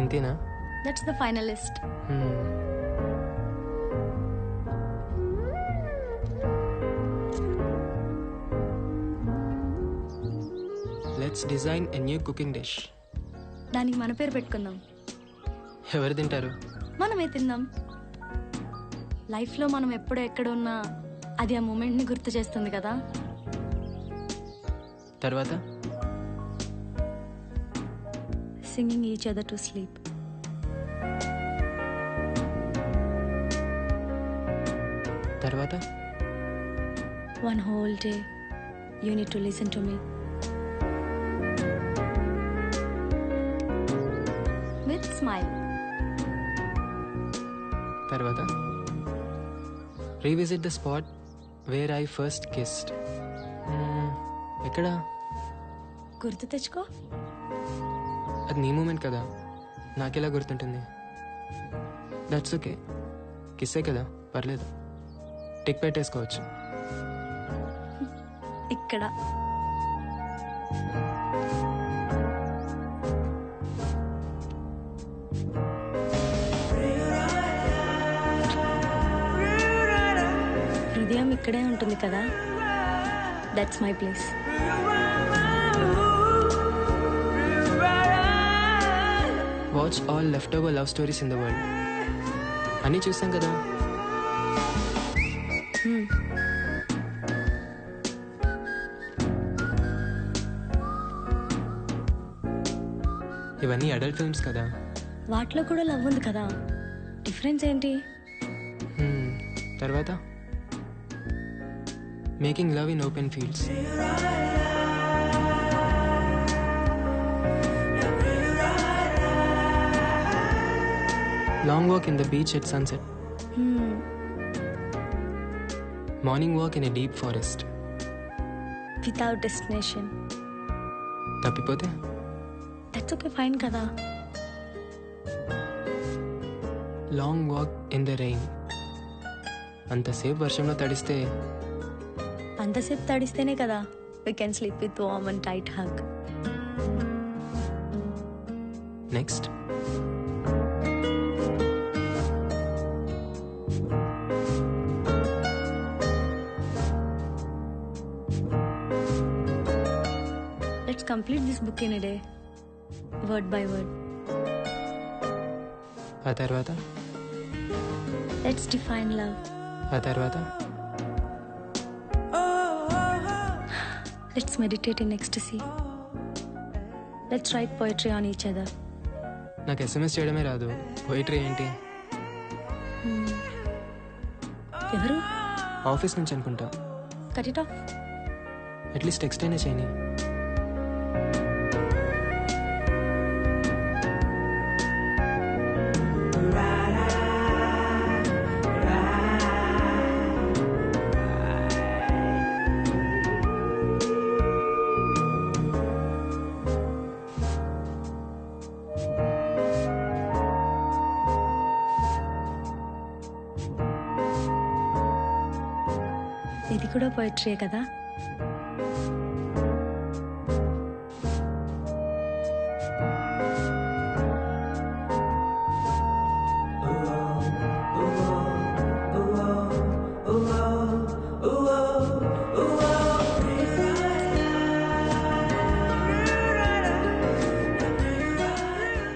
ఇంతేనా? That's the final list. Let's design a new cooking dish. దానికి మన పేరు పెట్టుకుందాం. ఎవరు తింటారు? మనమే తిందాం. లైఫ్లో మనం ఎప్పుడు ఎక్కడ ఉన్నా అది ఆ మూమెంట్ని గుర్తు చేస్తుంది కదా. తర్వాత singing each other to sleep. తర్వాత One whole day you need to listen to me. With smile. తర్వాత revisit the spot where I first kissed. ఎక్కడ? గుర్తు తెచ్చుకో. అది నీ మూమెంట్ కదా, నాకెలా గుర్తుంటుంది? దట్స్ ఓకే, కిస్సే కదా, పర్లేదు. టిక్ పెట్టేసుకోవచ్చు. ఇక్కడ హృదయం ఇక్కడే ఉంటుంది కదా. That's my place. Watch all left over love stories in the world. అన్నీ చూసాం కదా. ఇవన్నీ అడల్ట్ ఫిల్మ్స్ కదా. వాటిలో కూడా లవ్ ఉంది కదా. డిఫరెన్స్ ఏంటి? తర్వాత making love in open fields. Long walk in the beach at sunset. Morning walk in a deep forest. Without destination. తప్పిపోతే దట్స్ ఓకే, ఫైన్ కదా. Long walk in the rain. అంతసేపు వర్షంలో తడిస్తే అంతసేపు తడిస్తేనే కదా we can sleep with warm and tight hug. Next Let's complete this book in a day, word by word. ఆ తర్వాత Let's define love. ఆ తర్వాత Let's meditate in ecstasy. Let's write poetry on each other. నాకు SMS చేయడమే రాదు, poetry ఏంటి? ఎవరు? Office నుంచి అనుకుంటా. Cut it off. At least text అయినా చేయని. ఇది కూడా పోయిటరీయే కదా.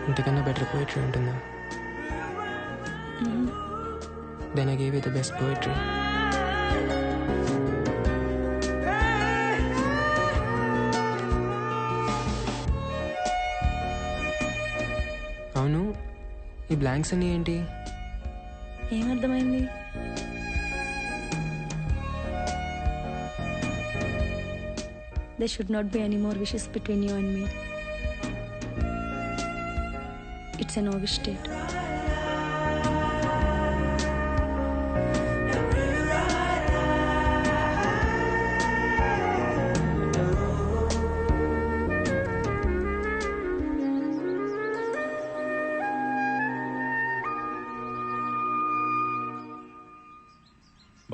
ఇంతకన్నా బెటర్ పోయిటరీ ఉంటుందా? Then I gave you the best poetry. అవును, ఈ బ్లాంక్స్ అన్నీ ఏంటి? ఏమర్థమైంది? There should not be any more wishes between you and me. It's a no-wish state.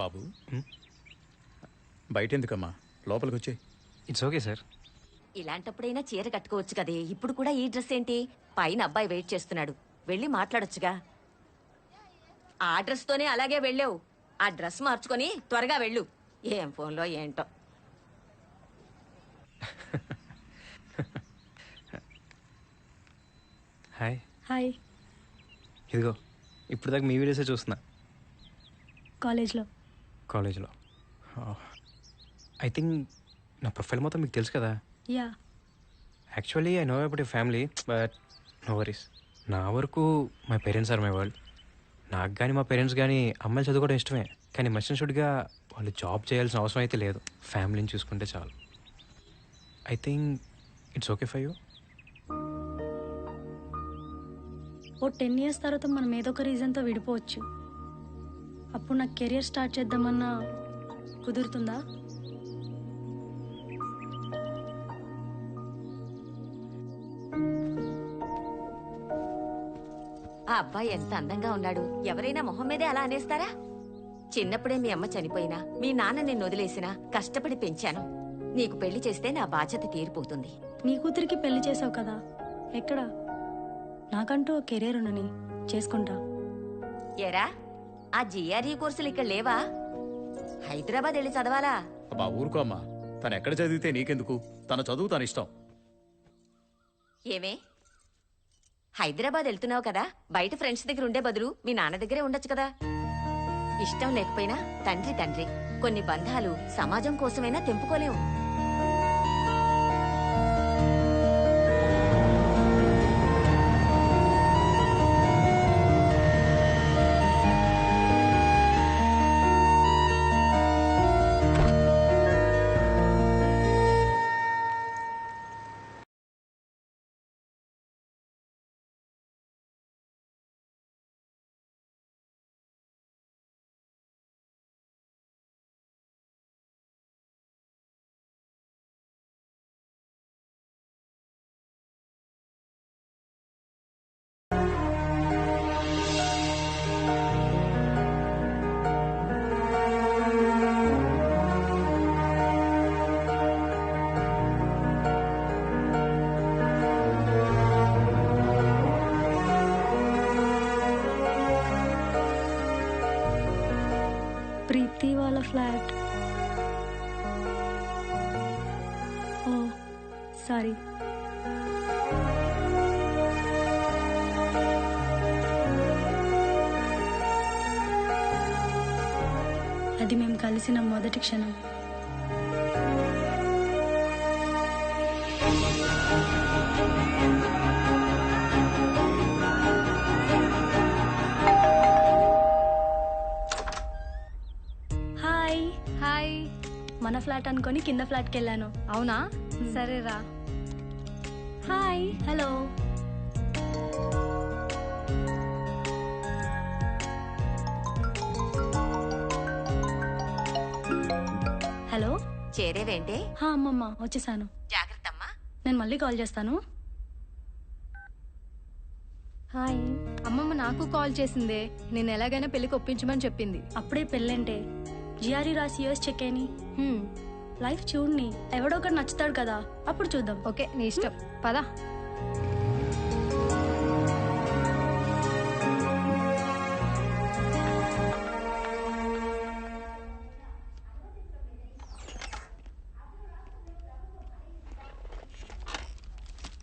బాబు, బయట ఎందుకమ్మా, లోపలికి వచ్చే. It's okay sir. ఇలాంటప్పుడైనా చీర కట్టుకోవచ్చు కదే. ఇప్పుడు కూడా ఈ డ్రెస్ ఏంటి? పైన అబ్బాయి వెయిట్ చేస్తున్నాడు, వెళ్ళి మాట్లాడొచ్చుగా. ఆ డ్రెస్ తోనే అలాగే వెళ్ళావు. ఆ డ్రెస్ మార్చుకొని త్వరగా వెళ్ళు. ఏం ఫోన్లో ఏంటో. హాయ్. హాయ్. ఇదిగో ఇప్పుడు దాకా మీ వీడియోసే చూస్తున్నా. కాలేజ్లో ఐ థింక్ నా ప్రొఫైల్ మొత్తం మీకు తెలుసు కదా. Yeah. Actually I know about your family, but no worries. నా వరకు my parents are my world. నాకు కానీ మా పేరెంట్స్ కానీ అమ్మాయిలు చదువుకోవడం ఇష్టమే, కానీ మస్ట్ షుడ్గా వాళ్ళు జాబ్ చేయాల్సిన అవసరం అయితే లేదు. ఫ్యామిలీని చూసుకుంటే చాలు. I think it's okay for you. ఓ 10 years తర్వాత మనం ఏదో ఒక రీజన్తో విడిపోవచ్చు. అప్పుడు నాకు కెరియర్ స్టార్ట్ చేద్దామన్నా కుదురుతుందా? ఆ అబ్బాయి ఎంత అందంగా ఉన్నాడు. ఎవరైనా మొహం మీదే అలా అనేస్తారా? చిన్నప్పుడే మీ అమ్మ చనిపోయినా, మీ నాన్న నిన్ను వదిలేసినా కష్టపడి పెంచాను. నీకు పెళ్లి చేస్తే నా బాధ్యత తీరిపోతుంది. నీ కూతురికి పెళ్లి చేసావు కదా, ఎక్కడ? నాకంటూ ఓ కెరీర్ ఉండని చేసుకుంటా. ఏరా, ఆ జిఆర్ఈ కోర్సులు ఇక్కడ లేవా? హైదరాబాద్ వెళ్ళి చదవాలా? అబ్బా ఊరుకో అమ్మా, తను ఎక్కడ చదివితే నీకెందుకు? తన చదువు తన ఇష్టం. ఏమే, హైదరాబాద్ వెళ్తున్నావు కదా, బయట ఫ్రెండ్స్ దగ్గర ఉండే బదులు మీ నాన్న దగ్గరే ఉండొచ్చు కదా. ఇష్టం లేకపోయినా తండ్రి. కొన్ని బంధాలు సమాజం కోసమైనా తెంపుకోలేము. ప్రీతి వాళ్ళ ఫ్లాట్. ఓ సారీ. అది మేము కలిసిన మొదటి క్షణం. హాయ్. హాయ్. మన ఫ్లాట్ అనుకొని కింద ఫ్లాట్కి వెళ్ళాను. అవునా? సరేరా. హాయ్. హలో. హలో. చేరేవేంటే? అమ్మమ్మ వచ్చేసాను. జాగ్రత్తమ్మా. నేను మళ్ళీ కాల్ చేస్తాను. హాయ్. అమ్మమ్మ నాకు కాల్ చేసిందే. నేను ఎలాగైనా పెళ్లికి ఒప్పించమని చెప్పింది. అప్పుడే పెళ్ళంటే జిఆర్ఈ రాసి యూఎస్ చెక్ అని లైఫ్ చూడని, ఎవడో ఒకటి నచ్చుతాడు కదా, అప్పుడు చూద్దాం. ఓకే, నీ ఇష్టం. పదా.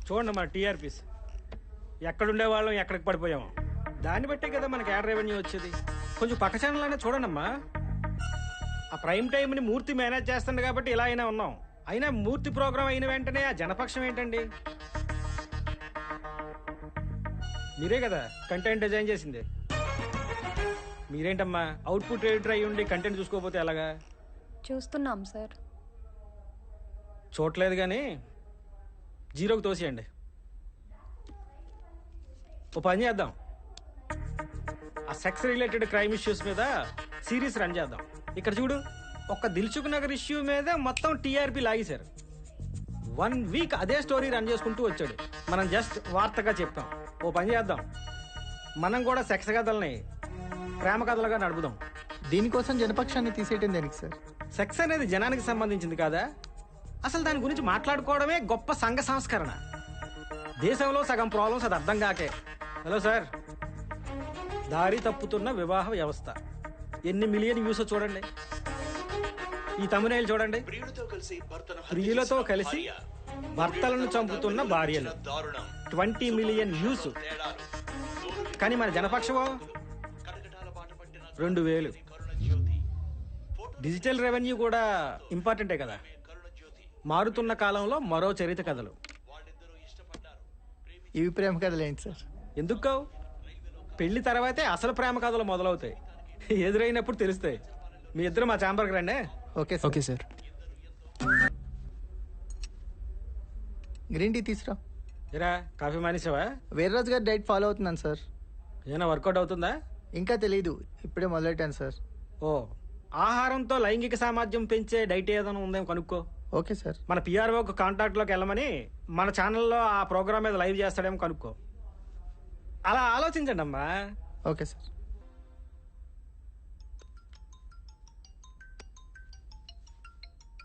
చూడండి మన టీఆర్పీస్ ఎక్కడుండే వాళ్ళం ఎక్కడికి పడిపోయాము. దాన్ని బట్టే కదా మనకి యాడ్ రెవెన్యూ వచ్చేది. కొంచెం పక్క ఛానల్ అయినా చూడండమ్మా. ఆ ప్రైమ్ టైంని మూర్తి మేనేజ్ చేస్తుంది కాబట్టి ఇలా అయినా ఉన్నాం. అయినా మూర్తి ప్రోగ్రామ్ అయిన వెంటనే ఆ జనపక్షం ఏంటండి? మీరే కదా కంటెంట్ డిజైన్ చేసింది. మీరేంటమ్మా అవుట్పుట్ ఎడిటర్ అయ్యి ఉండి కంటెంట్ చూసుకోకపోతే ఎలాగా? చూస్తున్నాం సార్. చూడలేదు కానీ జీరోకి తోసేయండి. ఓ పని చేద్దాం, ఆ సెక్స్ రిలేటెడ్ క్రైమ్ ఇష్యూస్ మీద సిరీస్ రన్ చేద్దాం. ఇక్కడ చూడు, ఒక్క దిల్సుఖ్ నగర్ ఇష్యూ మీద మొత్తం టీఆర్పీ లాగేశారు. 1 వీక్ అదే స్టోరీ రన్ చేసుకుంటూ వచ్చాడు. మనం జస్ట్ వార్తగా చెప్తాం. ఓ పని చేద్దాం, మనం కూడా సెక్స్ కథల్ని ప్రేమ కథలుగా నడుపుదాం. దీనికోసం జనపక్షాన్ని తీసేయటం దేనికి సార్? సెక్స్ అనేది జనానికి సంబంధించింది కాదా? అసలు దాని గురించి మాట్లాడుకోవడమే గొప్ప సంఘ సంస్కరణ. దేశంలో సగం ప్రాబ్లమ్స్ అది అర్థం కాకే. హలో సార్, దారి తప్పుతున్న వివాహ వ్యవస్థ ఎన్ని మిలియన్ వ్యూస్ చూడండి. ఈ తమిళ చూడండి, ప్రియులతో కలిసి భర్తలను చంపుతున్న భార్యలు 20 మిలియన్ వ్యూస్. కానీ మన జనపక్షమో 2000. డిజిటల్ రెవెన్యూ కూడా ఇంపార్టెంటే కదా. మారుతున్న కాలంలో మరో చరిత్ర కథలు. ఇవి ప్రేమ కథలు ఏంటి సార్? ఎందుకు కావు? పెళ్లి తర్వాతే అసలు ప్రేమ కథలు మొదలవుతాయి. ఎదురైనప్పుడు తెలుస్తాయి. మీ ఇద్దరు మా ఛాంబర్కి రండి. Okay sir. Okay sir. Green tea తీసురా. ఏరా కాఫీ మానేసావా? వీర్రాజు గారు డైట్ ఫాలో అవుతున్నాను సార్. ఏమైనా వర్కౌట్ అవుతుందా? ఇంకా తెలీదు, ఇప్పుడే మొదలెట్టాను సార్. ఓ, ఆహారంతో లైంగిక సామర్థ్యం పెంచే డైట్ ఏదైనా ఉందేమో కనుక్కో. Okay sir. మన పిఆర్ఓకి కాంటాక్ట్లోకి వెళ్ళమని మన ఛానల్లో ఆ ప్రోగ్రామ్ మీద లైవ్ చేస్తాడేమో కనుక్కో. అలా ఆలోచించండి అమ్మా. Okay sir.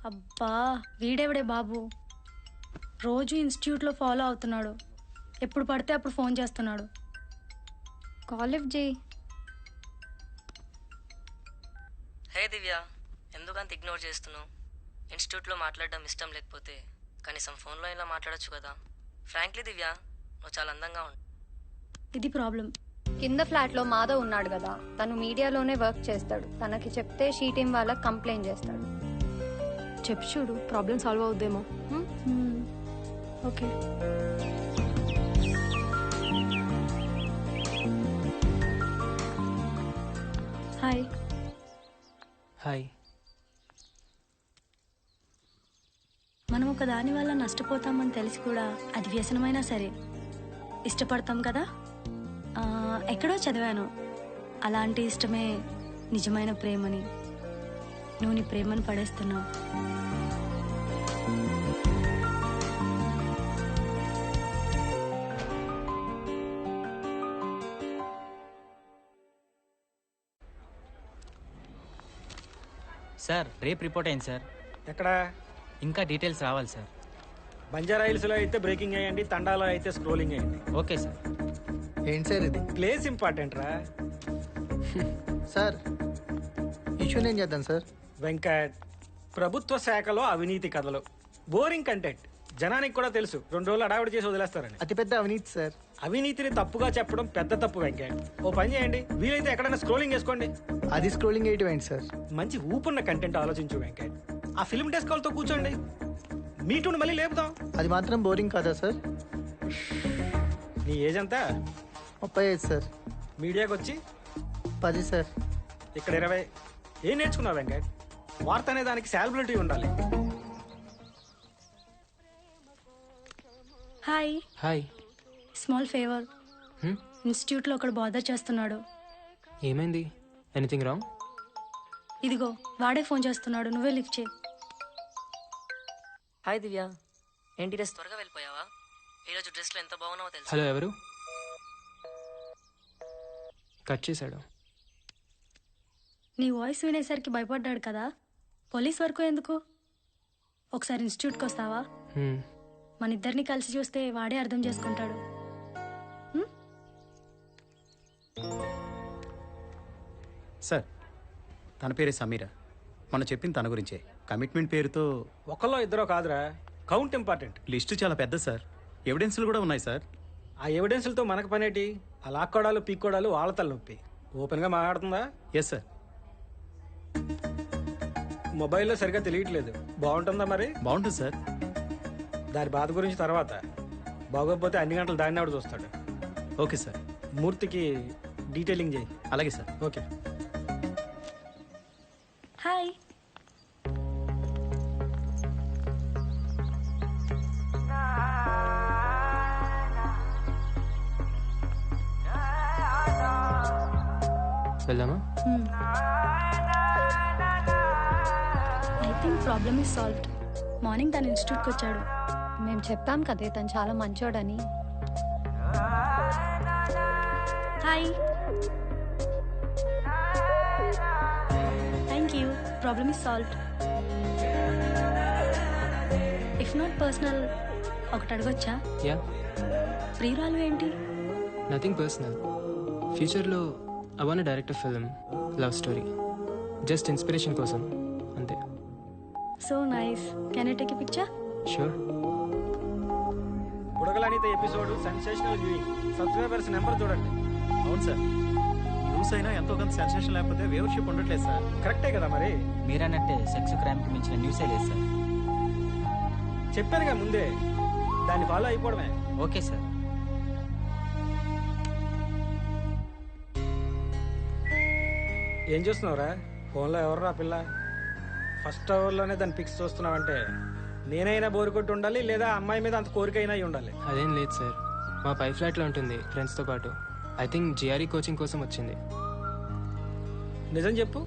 అబ్బా, వీడెవడే బాబు, రోజు ఇన్స్టిట్యూట్లో ఫాలో అవుతున్నాడు. ఎప్పుడు పడితే అప్పుడు ఫోన్ చేస్తున్నాడు. కాల్ లిఫ్ట్ చేయి. హే దివ్య, ఎందుకంత ఇగ్నోర్ చేస్తున్నావు? ఇన్స్టిట్యూట్లో మాట్లాడడం ఇష్టం లేకపోతే కనీసం ఫోన్లో ఇలా మాట్లాడొచ్చు కదా. ఫ్రాంక్లీ దివ్య, నువ్వు చాలా అందంగా ఉంటావు. ఇది ప్రాబ్లం. కింద ఫ్లాట్లో మాధవ్ ఉన్నాడు కదా, తను మీడియాలోనే వర్క్ చేస్తాడు. తనకి చెప్తే షీ టీం వాళ్ళకి కంప్లైంట్ చేస్తాడు. చెప్పు చూడు, ప్రాబ్లం సాల్వ్ అవుద్దేమో. ఓకే. హాయ్. హాయ్. మనం ఒక దాని వల్ల నష్టపోతామని తెలిసి కూడా అది వ్యసనమైనా సరే ఇష్టపడతాం కదా. ఎక్కడో చదివాను, అలాంటి ఇష్టమే నిజమైన ప్రేమని. నువ్వు నీ ప్రేమను పడేస్తున్నావు. సార్, రేపు రిపోర్ట్ అయింది సార్. ఎక్కడ? ఇంకా డీటెయిల్స్ రావాలి సార్. బంజారా హిల్స్లో అయితే బ్రేకింగ్ అయ్యండి, తండాలో అయితే స్క్రోలింగ్ అయ్యండి. Okay sir. ఏంటి సార్ ఇది? ప్లేస్ ఇంపార్టెంట్ రా. సార్, ఇష్యూ నేను చేద్దాం సార్. వెంకట్, ప్రభుత్వ శాఖలో అవినీతి కథలు, బోరింగ్ కంటెంట్. జనానికి కూడా తెలుసు, 2 రోజులు అడావిడి చేసి వదిలేస్తారని. అతిపెద్ద అవినీతి సార్. అవినీతిని తప్పుగా చెప్పడం పెద్ద తప్పు వెంకట్. ఓ పని చేయండి, వీలైతే ఎక్కడైనా స్క్రోలింగ్ చేసుకోండి. అది స్క్రోలింగ్ వేయటం ఏంటి సార్? మంచి ఊపున్న కంటెంట్ ఆలోచించు వెంకట్. ఆ ఫిల్మ్ డెస్క్ వాళ్ళతో కూర్చోండి, మీటూని మళ్ళీ లేపుదాం. అది మాత్రం బోరింగ్ కాదా సార్? నీ ఏజ్ అంతా? 35 సార్. మీడియాకి వచ్చి 10 సార్. ఇక్కడ 20. ఏం నేర్చుకున్నావు వెంకట్? వార్త అనే దానికి సాలబిలిటీ ఉండాలి. హాయ్. హాయ్. Small favour. ఇన్స్టిట్యూట్లో ఒకడు బాదర్ చేస్తున్నాడు. ఏమైంది? Anything wrong? ఇదిగో వాడే ఫోన్ చేస్తున్నాడు, నువ్వే లిఫ్ట్ చేయి. హాయ్ దివ్య, ఏంటి డ్రెస్ త్వరగా వెళ్ళిపోయావా? ఈరోజు డ్రెస్లో ఎంత బాగున్నావో తెలుసు. హలో, ఎవరు? కట్ చేశాడు. నీ వాయిస్ వినేసరికి భయపడ్డాడు కదా. పోలీస్ వరకు ఎందుకు? ఒకసారి ఇన్స్టిట్యూట్కి వస్తావా? మన ఇద్దరిని కలిసి చూస్తే వాడే అర్థం చేసుకుంటాడు. సార్, తన పేరే సమీర. మనం చెప్పింది తన గురించే. కమిట్మెంట్ పేరుతో ఒకళ్ళో ఇద్దరో కాదురా, కౌంట్ ఇంపార్టెంట్. లిస్టు చాలా పెద్ద సార్. ఎవిడెన్స్లు కూడా ఉన్నాయి సార్. ఆ ఎవిడెన్స్లతో మనకు పనేటి? ఆ లాక్కోడాలు పీక్కోడాలు వాళ్ళ తలనొప్పి. ఓపెన్గా మాట్లాడుతుందా? Yes sir. మొబైల్లో సరిగ్గా తెలియట్లేదు. బాగుంటుందా మరి? బాగుంటుంది సార్. దాని బాధ గురించి తర్వాత. బాగోకపోతే అన్ని గంటలు దాన్ని ఆవిడ చూస్తాడు. Okay sir. మూర్తికి డీటెయిలింగ్ చేయి. అలాగే సార్. ఓకే. హాయ్. వెళ్దామా? I think problem is solved. Morning తన ఇన్స్టిట్యూట్కి వచ్చాడు. మేము చెప్పాం కదే తను చాలా మంచోడని. Hi. Thank you. Problem is solved. If not personal, ఒకటి అడగొచ్చా? యా. ప్రియురాలు ఏంటి? Nothing personal. ఫ్యూచర్లో I want direct film love story, just inspiration కోసం అంతే. So nice. Can I take a picture? Sure. బుడగలనిత episode sensational viewing. Subscribers number చూడండి. అవును సార్. న్యూస్ అయినా ఎంతో కొంత సెన్సేషన్ లేకపోతే వ్యూవర్షిప్ ఉండట్లేదు సార్. కరెక్టే కదా మరి? మీరన్నట్టే సెక్స్ క్రైమ్కి మించిన న్యూసే లేదు సార్. చెప్పానుగా ముందే, దాన్ని ఫాలో అయిపోవడమే. Okay sir. ఏం చూస్తున్నావురా? ఫోన్లో ఎవర్రా పిల్ల? ఫస్ట్ అవర్లోనే దాన్ని పిక్స్ చూస్తున్నావంటే నేనైనా బోరు కొట్టి ఉండాలి, లేదా అమ్మాయి మీద అంత కోరికైనా అయి ఉండాలి. అదేం లేదు సార్, మా పై ఫ్లాట్లో ఉంటుంది ఫ్రెండ్స్తో పాటు. ఐ థింక్ జిఆర్ఈ కోచింగ్ కోసం వచ్చింది. నిజం చెప్పు.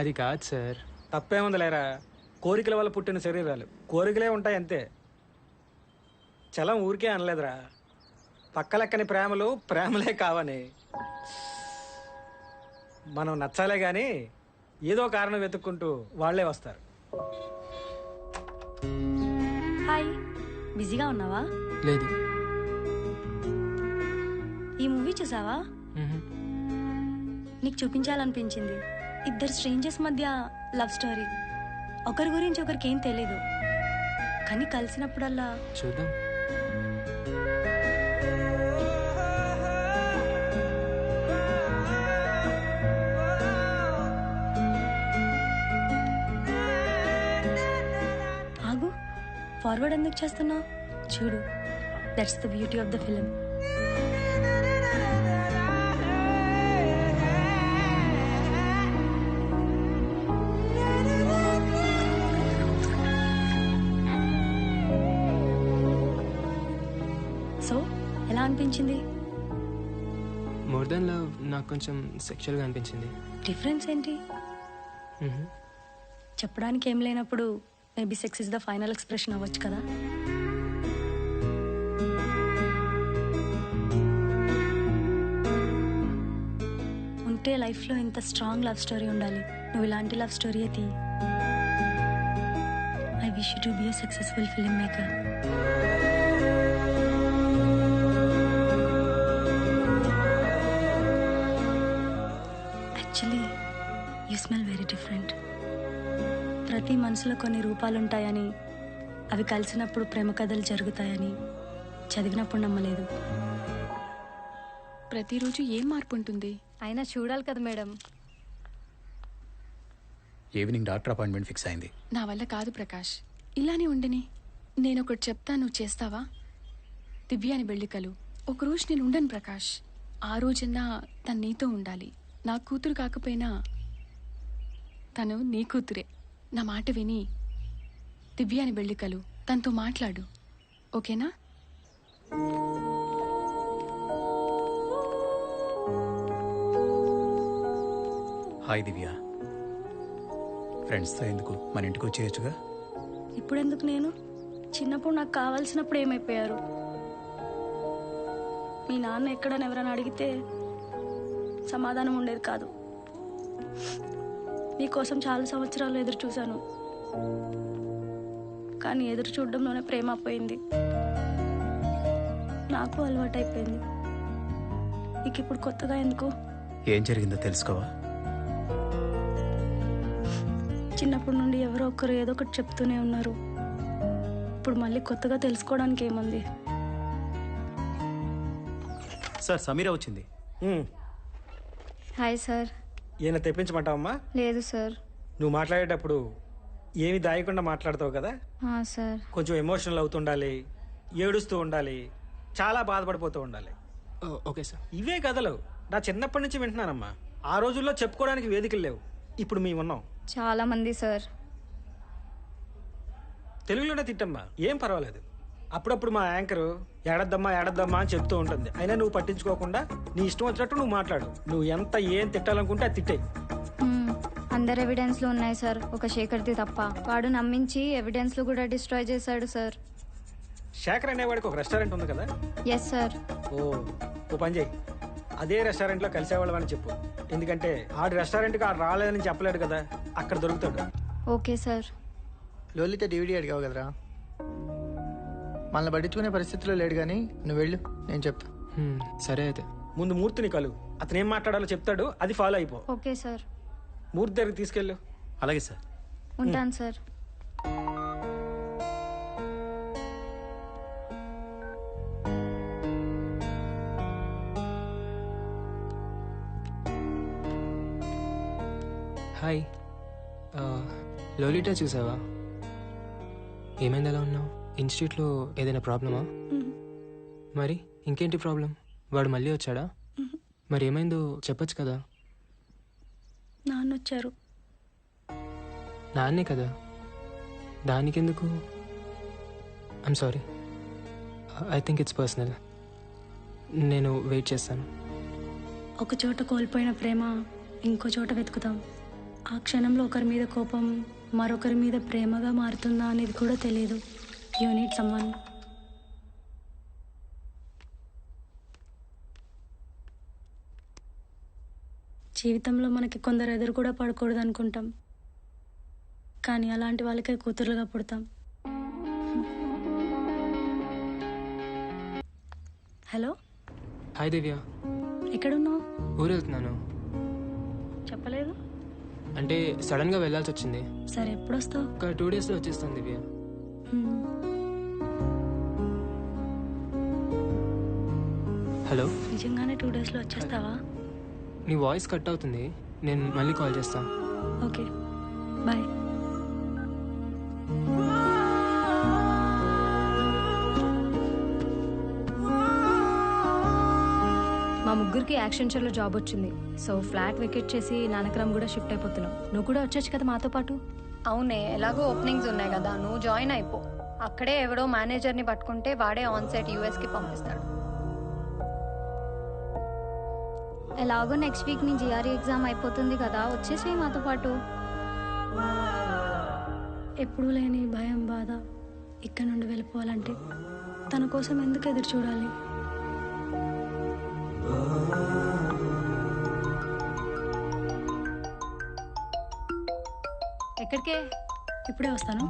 అది కాదు సార్. తప్పేముంది లేరా, కోరికల వల్ల పుట్టిన శరీరాలు కోరికలే ఉంటాయి అంతే. చలం ఊరికే అనలేదురా, పక్కలెక్కని ప్రేమలు ప్రేమలే కావని. మనం నచ్చాలే కానీ ఏదో కారణం వెతుక్కుంటూ వాళ్లే వస్తారు. హాయ్. బిజీగా ఉన్నావా? లేదు. ఈ మూవీ చూసావా? నీకు చూపించాలనిపించింది. ఇద్దరు స్ట్రేంజర్స్ మధ్య లవ్ స్టోరీ. ఒకరి గురించి ఒకరికి ఏం తెలీదు, కానీ కలిసినప్పుడల్లా చూద్దాం. ఆగు, ఫార్వర్డ్ ఎందుకు చేస్తున్నావు? చూడు, that's the beauty of the film. So ఎలా అనిపించింది? మోర్ దెన్ లవ్ నాకు కొంచెం సెక్షువల్గా అనిపించింది. డిఫరెన్స్ ఏంటి? చెప్పడానికి ఏం లేనప్పుడు maybe sex is the final expression అవ్వచ్చు కదా. ఉంటే లైఫ్లో ఇంత స్ట్రాంగ్ లవ్ స్టోరీ ఉండాలి. నువ్వు ఇలాంటి లవ్ స్టోరీ అయితే I wish you to be a successful film maker. Actually you smell very different. ప్రతి మనసులో కొన్ని రూపాలుంటాయని, అవి కలిసినప్పుడు ప్రేమ కథలు జరుగుతాయని చదివినప్పుడు నమ్మలేదు. ప్రతిరోజు ఏం మార్పు ఉంటుంది? అయినా చూడాలి కదా madam. Evening doctor appointment fix అయింది. నా వల్ల కాదు ప్రకాష్, ఇలానే ఉండని. నేను ఒకటి చెప్తా, నువ్వు చేస్తావా? దివ్యాని వెళ్ళికలు. ఒకరోజు నేను ఉండను ప్రకాష్. ఆ రోజన్నా తను నీతో ఉండాలి. నా కూతురు కాకపోయినా తను నీ కూతురే. నా మాట విని దివ్యాని వెళ్ళికలు, తనతో మాట్లాడు, ఓకేనా? హాయ్ దివ్య. ఫ్రెండ్స్తో ఎందుకు, మన ఇంటికి వచ్చేయచ్చుగా. ఇప్పుడెందుకు? నేను చిన్నప్పుడు నాకు కావాల్సినప్పుడు ఏమైపోయారు? మీ నాన్న ఎక్కడని ఎవరైనా అడిగితే సమాధానం ఉండేది కాదు. నీకోసం చాలా సంవత్సరాలు ఎదురు చూశాను, కానీ ఎదురు చూడడంలోనే ప్రేమ పోయింది. నాకు అలవాటు అయిపోయింది. నీకు ఇప్పుడు కొత్తగా ఎందుకు? ఏం జరిగిందో తెలుసుకోవా? చిన్నప్పటి నుండి ఎవరో ఒకరు ఏదో ఒకటి చెప్తూనే ఉన్నారు. ఇప్పుడు మళ్ళీ కొత్తగా తెలుసుకోవడానికి ఏముంది? సార్ సమీర వచ్చింది. Hi sir. ఈయన తెప్పించమంటావమ్మా? లేదు సార్. నువ్వు మాట్లాడేటప్పుడు ఏమి దాయకుండా మాట్లాడతావు కదా, సార్. కొంచెం ఎమోషనల్ అవుతుండాలి, ఏడుస్తూ ఉండాలి, చాలా బాధపడిపోతూ ఉండాలి. Okay sir. ఇవే కథలు నా చిన్నప్పటి నుంచి వింటున్నానమ్మా. ఆ రోజుల్లో చెప్పుకోవడానికి వేదికలు లేవు, ఇప్పుడు మేము ఉన్నాం. చాలా మంది సార్. తెలుగులోనే తిట్టమ్మా, ఏం పర్వాలేదు. అప్పుడప్పుడు మా యాంకరు ఏడద్దమ్మా ఏడద్దమ్మా అని చెప్తూ ఉంటుంది, అయినా నువ్వు పట్టించుకోకుండా నీ ఇష్టం వచ్చినట్టు నువ్వు మాట్లాడు. నువ్వు ఎంత ఏం తిట్టాలనుకుంటే అది తిట్టే. అందరు ఎవిడెన్స్లు ఉన్నాయి సార్, ఒక శేఖర్ది తప్ప. వాడు నమ్మించి ఎవిడెన్స్లు కూడా డిస్ట్రాయ్ చేశాడు సార్. శేఖర్ అనేవాడికి ఒక రెస్టారెంట్ ఉంది కదా? Yes sir. ఓ పని చేయి, అదే రెస్టారెంట్లో కలిసేవాళ్ళమని చెప్పు. ఎందుకంటే ఆడి రెస్టారెంట్కి ఆడు రాలేదని చెప్పలేడు కదా, అక్కడ దొరుకుతాడు. Okay sir. లోలిత డివిడీ అడిగావు కదరా, మనల్ని పట్టించుకునే పరిస్థితిలో లేడు, కానీ నువ్వు వెళ్ళు, నేను చెప్తా. సరే అయితే. ముందు మూర్తిని కలు, అతను ఏం మాట్లాడాలో చెప్తాడు, అది ఫాలో అయిపో. Okay sir. మూర్తి దగ్గరికి తీసుకెళ్ళు. అలాగే సార్. ఉంటాను సార్. హాయ్. లోలిటా చూసావా? ఏమైంది అలా ఉన్నావు? ఇన్స్టిట్యూట్లో ఏదైనా ప్రాబ్లమా? మరి ఇంకేంటి ప్రాబ్లం? వాడు మళ్ళీ వచ్చాడా? మరి ఏమైందో చెప్పొచ్చు కదా. నాన్న వచ్చారు. నాన్నే కదా, దానికెందుకు? I'm sorry, I think it's personal. నేను వెయిట్ చేస్తాను. ఒక చోట కోల్పోయిన ప్రేమ ఇంకో చోట వెతుకుతాం. ఆ క్షణంలో ఒకరి మీద కోపం మరొకరి మీద ప్రేమగా మారుతుందా అనేది కూడా తెలియదు. You need someone. జీవితంలో మనకి కొందరు ఎదురు కూడా పడకూడదు అనుకుంటాం, కానీ అలాంటి వాళ్ళకే కూతురుగా పుడతాం. హలో. హాయ్ దివ్య. ఎక్కడున్నావు? ఊరు వెళ్తున్నాను. చెప్పలేదు. అంటే సడన్గా వెళ్ళాల్సి వచ్చింది. సరే, ఎప్పుడు వస్తావు? ఒక 2 డేస్లో వచ్చేస్తాను దివ్య. హలో. నిజంగానే 2 డేస్లో వచ్చేస్తావా? నీ వాయిస్ కట్ అవుతుంది, నేను మళ్ళీ కాల్ చేస్తాను. Okay, bye. మా ముగ్గురికి యాక్షన్ షోలో జాబ్ వచ్చింది. సో ఫ్లాట్ వెకేట్ చేసి నానక్రమ్ కూడా షిఫ్ట్ అయిపోతున్నాం. నువ్వు కూడా వచ్చేచ్చు కదా మాతో పాటు. అవునే, ఎలాగో ఓపెనింగ్స్ ఉన్నాయి కదా, నువ్వు జాయిన్ అయిపో. అక్కడే ఎవడో మేనేజర్ని పట్టుకుంటే వాడే ఆన్ సైట్ యూఎస్కి పంపిస్తాడు. ఎలాగో నెక్స్ట్ వీక్ నీ జిఆర్ఈ ఎగ్జామ్ అయిపోతుంది కదా, వచ్చేసేయి మాతో పాటు. ఎప్పుడూ లేని భయం, బాధ ఇక్కడ నుండి వెళ్ళిపోవాలంటే తన కోసం ఎందుకు ఎదురు చూడాలి? ఎక్కడికే? ఇప్పుడే వస్తాను.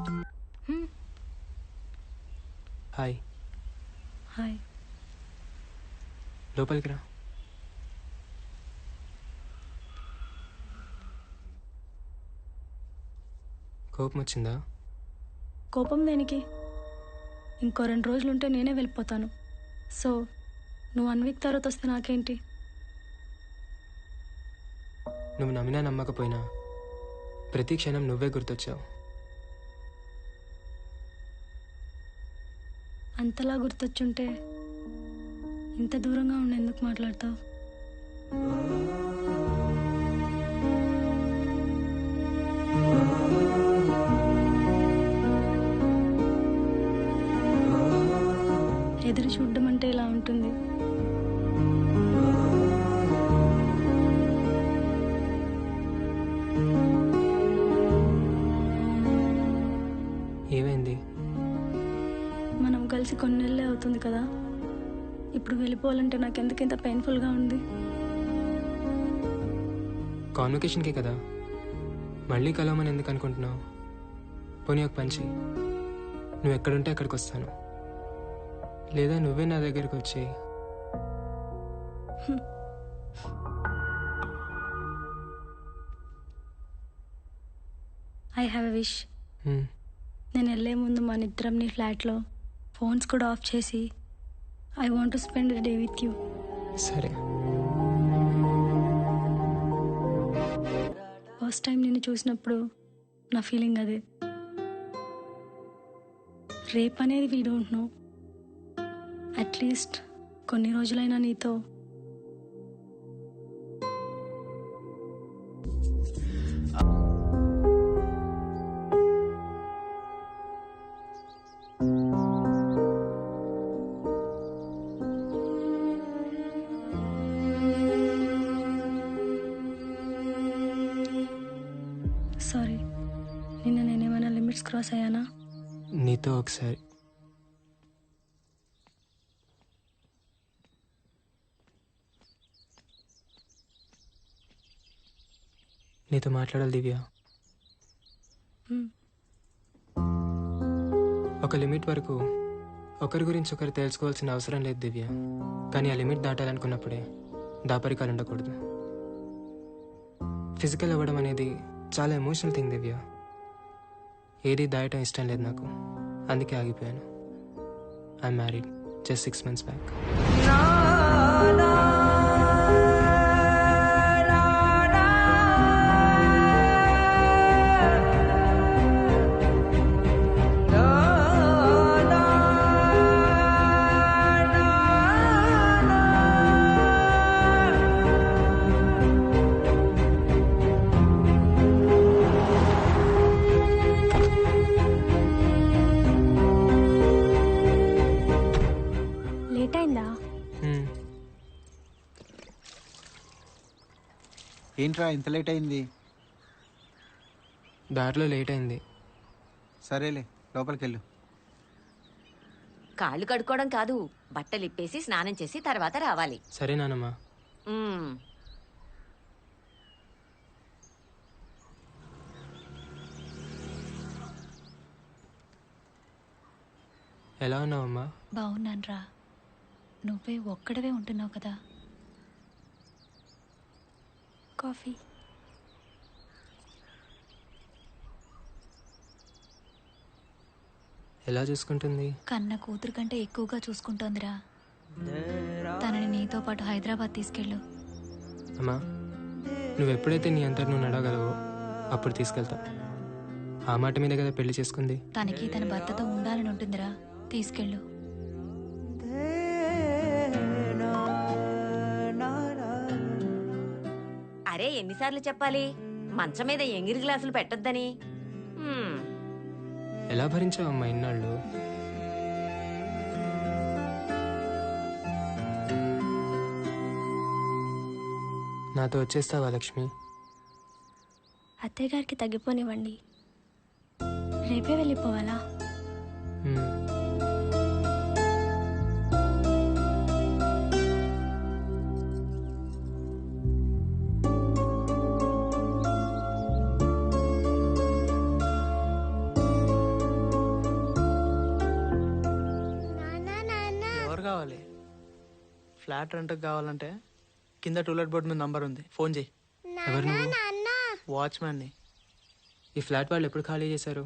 హాయ్. హాయ్. లోపలికి రా. కోపం వచ్చిందా? కోపం దేనికి? ఇంకో 2 రోజులుంటే నేనే వెళ్ళిపోతాను. సో నువ్వు 1 వీక్ తర్వాత వస్తే నాకేంటి? నువ్వు నమ్మినా నమ్మకపోయినా ప్రతి క్షణం నువ్వే గుర్తొచ్చావు. అంతలా గుర్తొచ్చుంటే ఇంత దూరంగా ఉండి ఎందుకు మాట్లాడతావు? ఎదురు చూడడం అంటే ఇలా ఉంటుంది. ఏమైంది? మనం కలిసి కొన్ని నెలలే అవుతుంది కదా, ఇప్పుడు వెళ్ళిపోవాలంటే నాకు ఎందుకు ఇంత పెయిన్ఫుల్గా ఉంది? కాన్వకేషన్కే కదా, మళ్ళీ కలవమని ఎందుకు అనుకుంటున్నావు? పోనీ ఒక పంచి, నువ్వు ఎక్కడుంటే అక్కడికి వస్తాను, లేదా నువ్వే నా దగ్గరికి వచ్చేయి. I have a wish. నేను వెళ్ళే ముందు మన ఇద్దరం నీ ఫ్లాట్లో ఫోన్స్ కూడా ఆఫ్ చేసి I want to spend the day with you. సరే. ఫస్ట్ టైం నిన్ను చూసినప్పుడు నా ఫీలింగ్ అదే. రేపు అనేది వీ డోంట్ నో. అట్లీస్ట్ కొన్ని రోజులైనా నీతో సారీ, నిన్న నేనేమైనా లిమిట్స్ క్రాస్ అయ్యానా? నీతో ఒకసారి నీతో మాట్లాడాలి దివ్య. ఒక లిమిట్ వరకు ఒకరి గురించి ఒకరు తెలుసుకోవాల్సిన అవసరం లేదు దివ్య. కానీ ఆ లిమిట్ దాటాలనుకున్నప్పుడే దాపరికాలు ఉండకూడదు. ఫిజికల్ అవ్వడం అనేది చాలా ఎమోషనల్ థింగ్ దివ్య. ఏది దాయటం ఇష్టం లేదు నాకు, అందుకే ఆగిపోయాను. I'm married just 6 months back. Late అయిందా? ఏంట్రా ఇంత లేట్ అయింది? దారిలో లేట్ అయింది. సరేలే, లోపలికి వెళ్ళు. కాళ్ళు కడుక్కోవడం కాదు, బట్టలు ఇప్పేసి స్నానం చేసి తర్వాత రావాలి. సరే నానమ్మా. మ్మ్. ఎలా ఉన్నావమ్మా? బాగున్నాన్రా. నువ్వే ఒక్కడవే ఉంటున్నావు కదా. కాఫీ. ఎలా చూసుకుంటుంది? కన్న కూతురు కంటే ఎక్కువగా చూసుకుంటోందిరా. తనని నీతో పాటు హైదరాబాద్ తీసుకెళ్ళు. అమ్మా, నువ్వు ఎప్పుడైతే నీ అంతటి నువ్వు నడగలవో అప్పుడు తీసుకెళ్తా. ఆ మాట మీద కదా పెళ్లి చేసుకుంది. తనకి తన భర్తతో ఉండాలని ఉంటుందిరా, తీసుకెళ్ళు. అరే ఎన్నిసార్లు చెప్పాలి మంచం మీద ఎంగిరి గ్లాసులు పెట్టొద్దని. మ్మ్. ఎలా భరించావమ్మా ఇన్నాళ్ళు? నాతో వచ్చేస్తావా లక్ష్మి? అత్తయ్య గారికి తగ్గిపోనివ్వండి, రేపే వెళ్ళిపోవాలా? ఎవరు కావాలి? ఫ్లాట్ రెంట్కి కావాలంటే కింద టూలెట్ బోర్డు మీద నంబర్ ఉంది, ఫోన్ చేయి. ఎవరు నువ్వు? వాచ్మ్యాన్ని. ఈ ఫ్లాట్ వాళ్ళు ఎప్పుడు ఖాళీ చేశారు?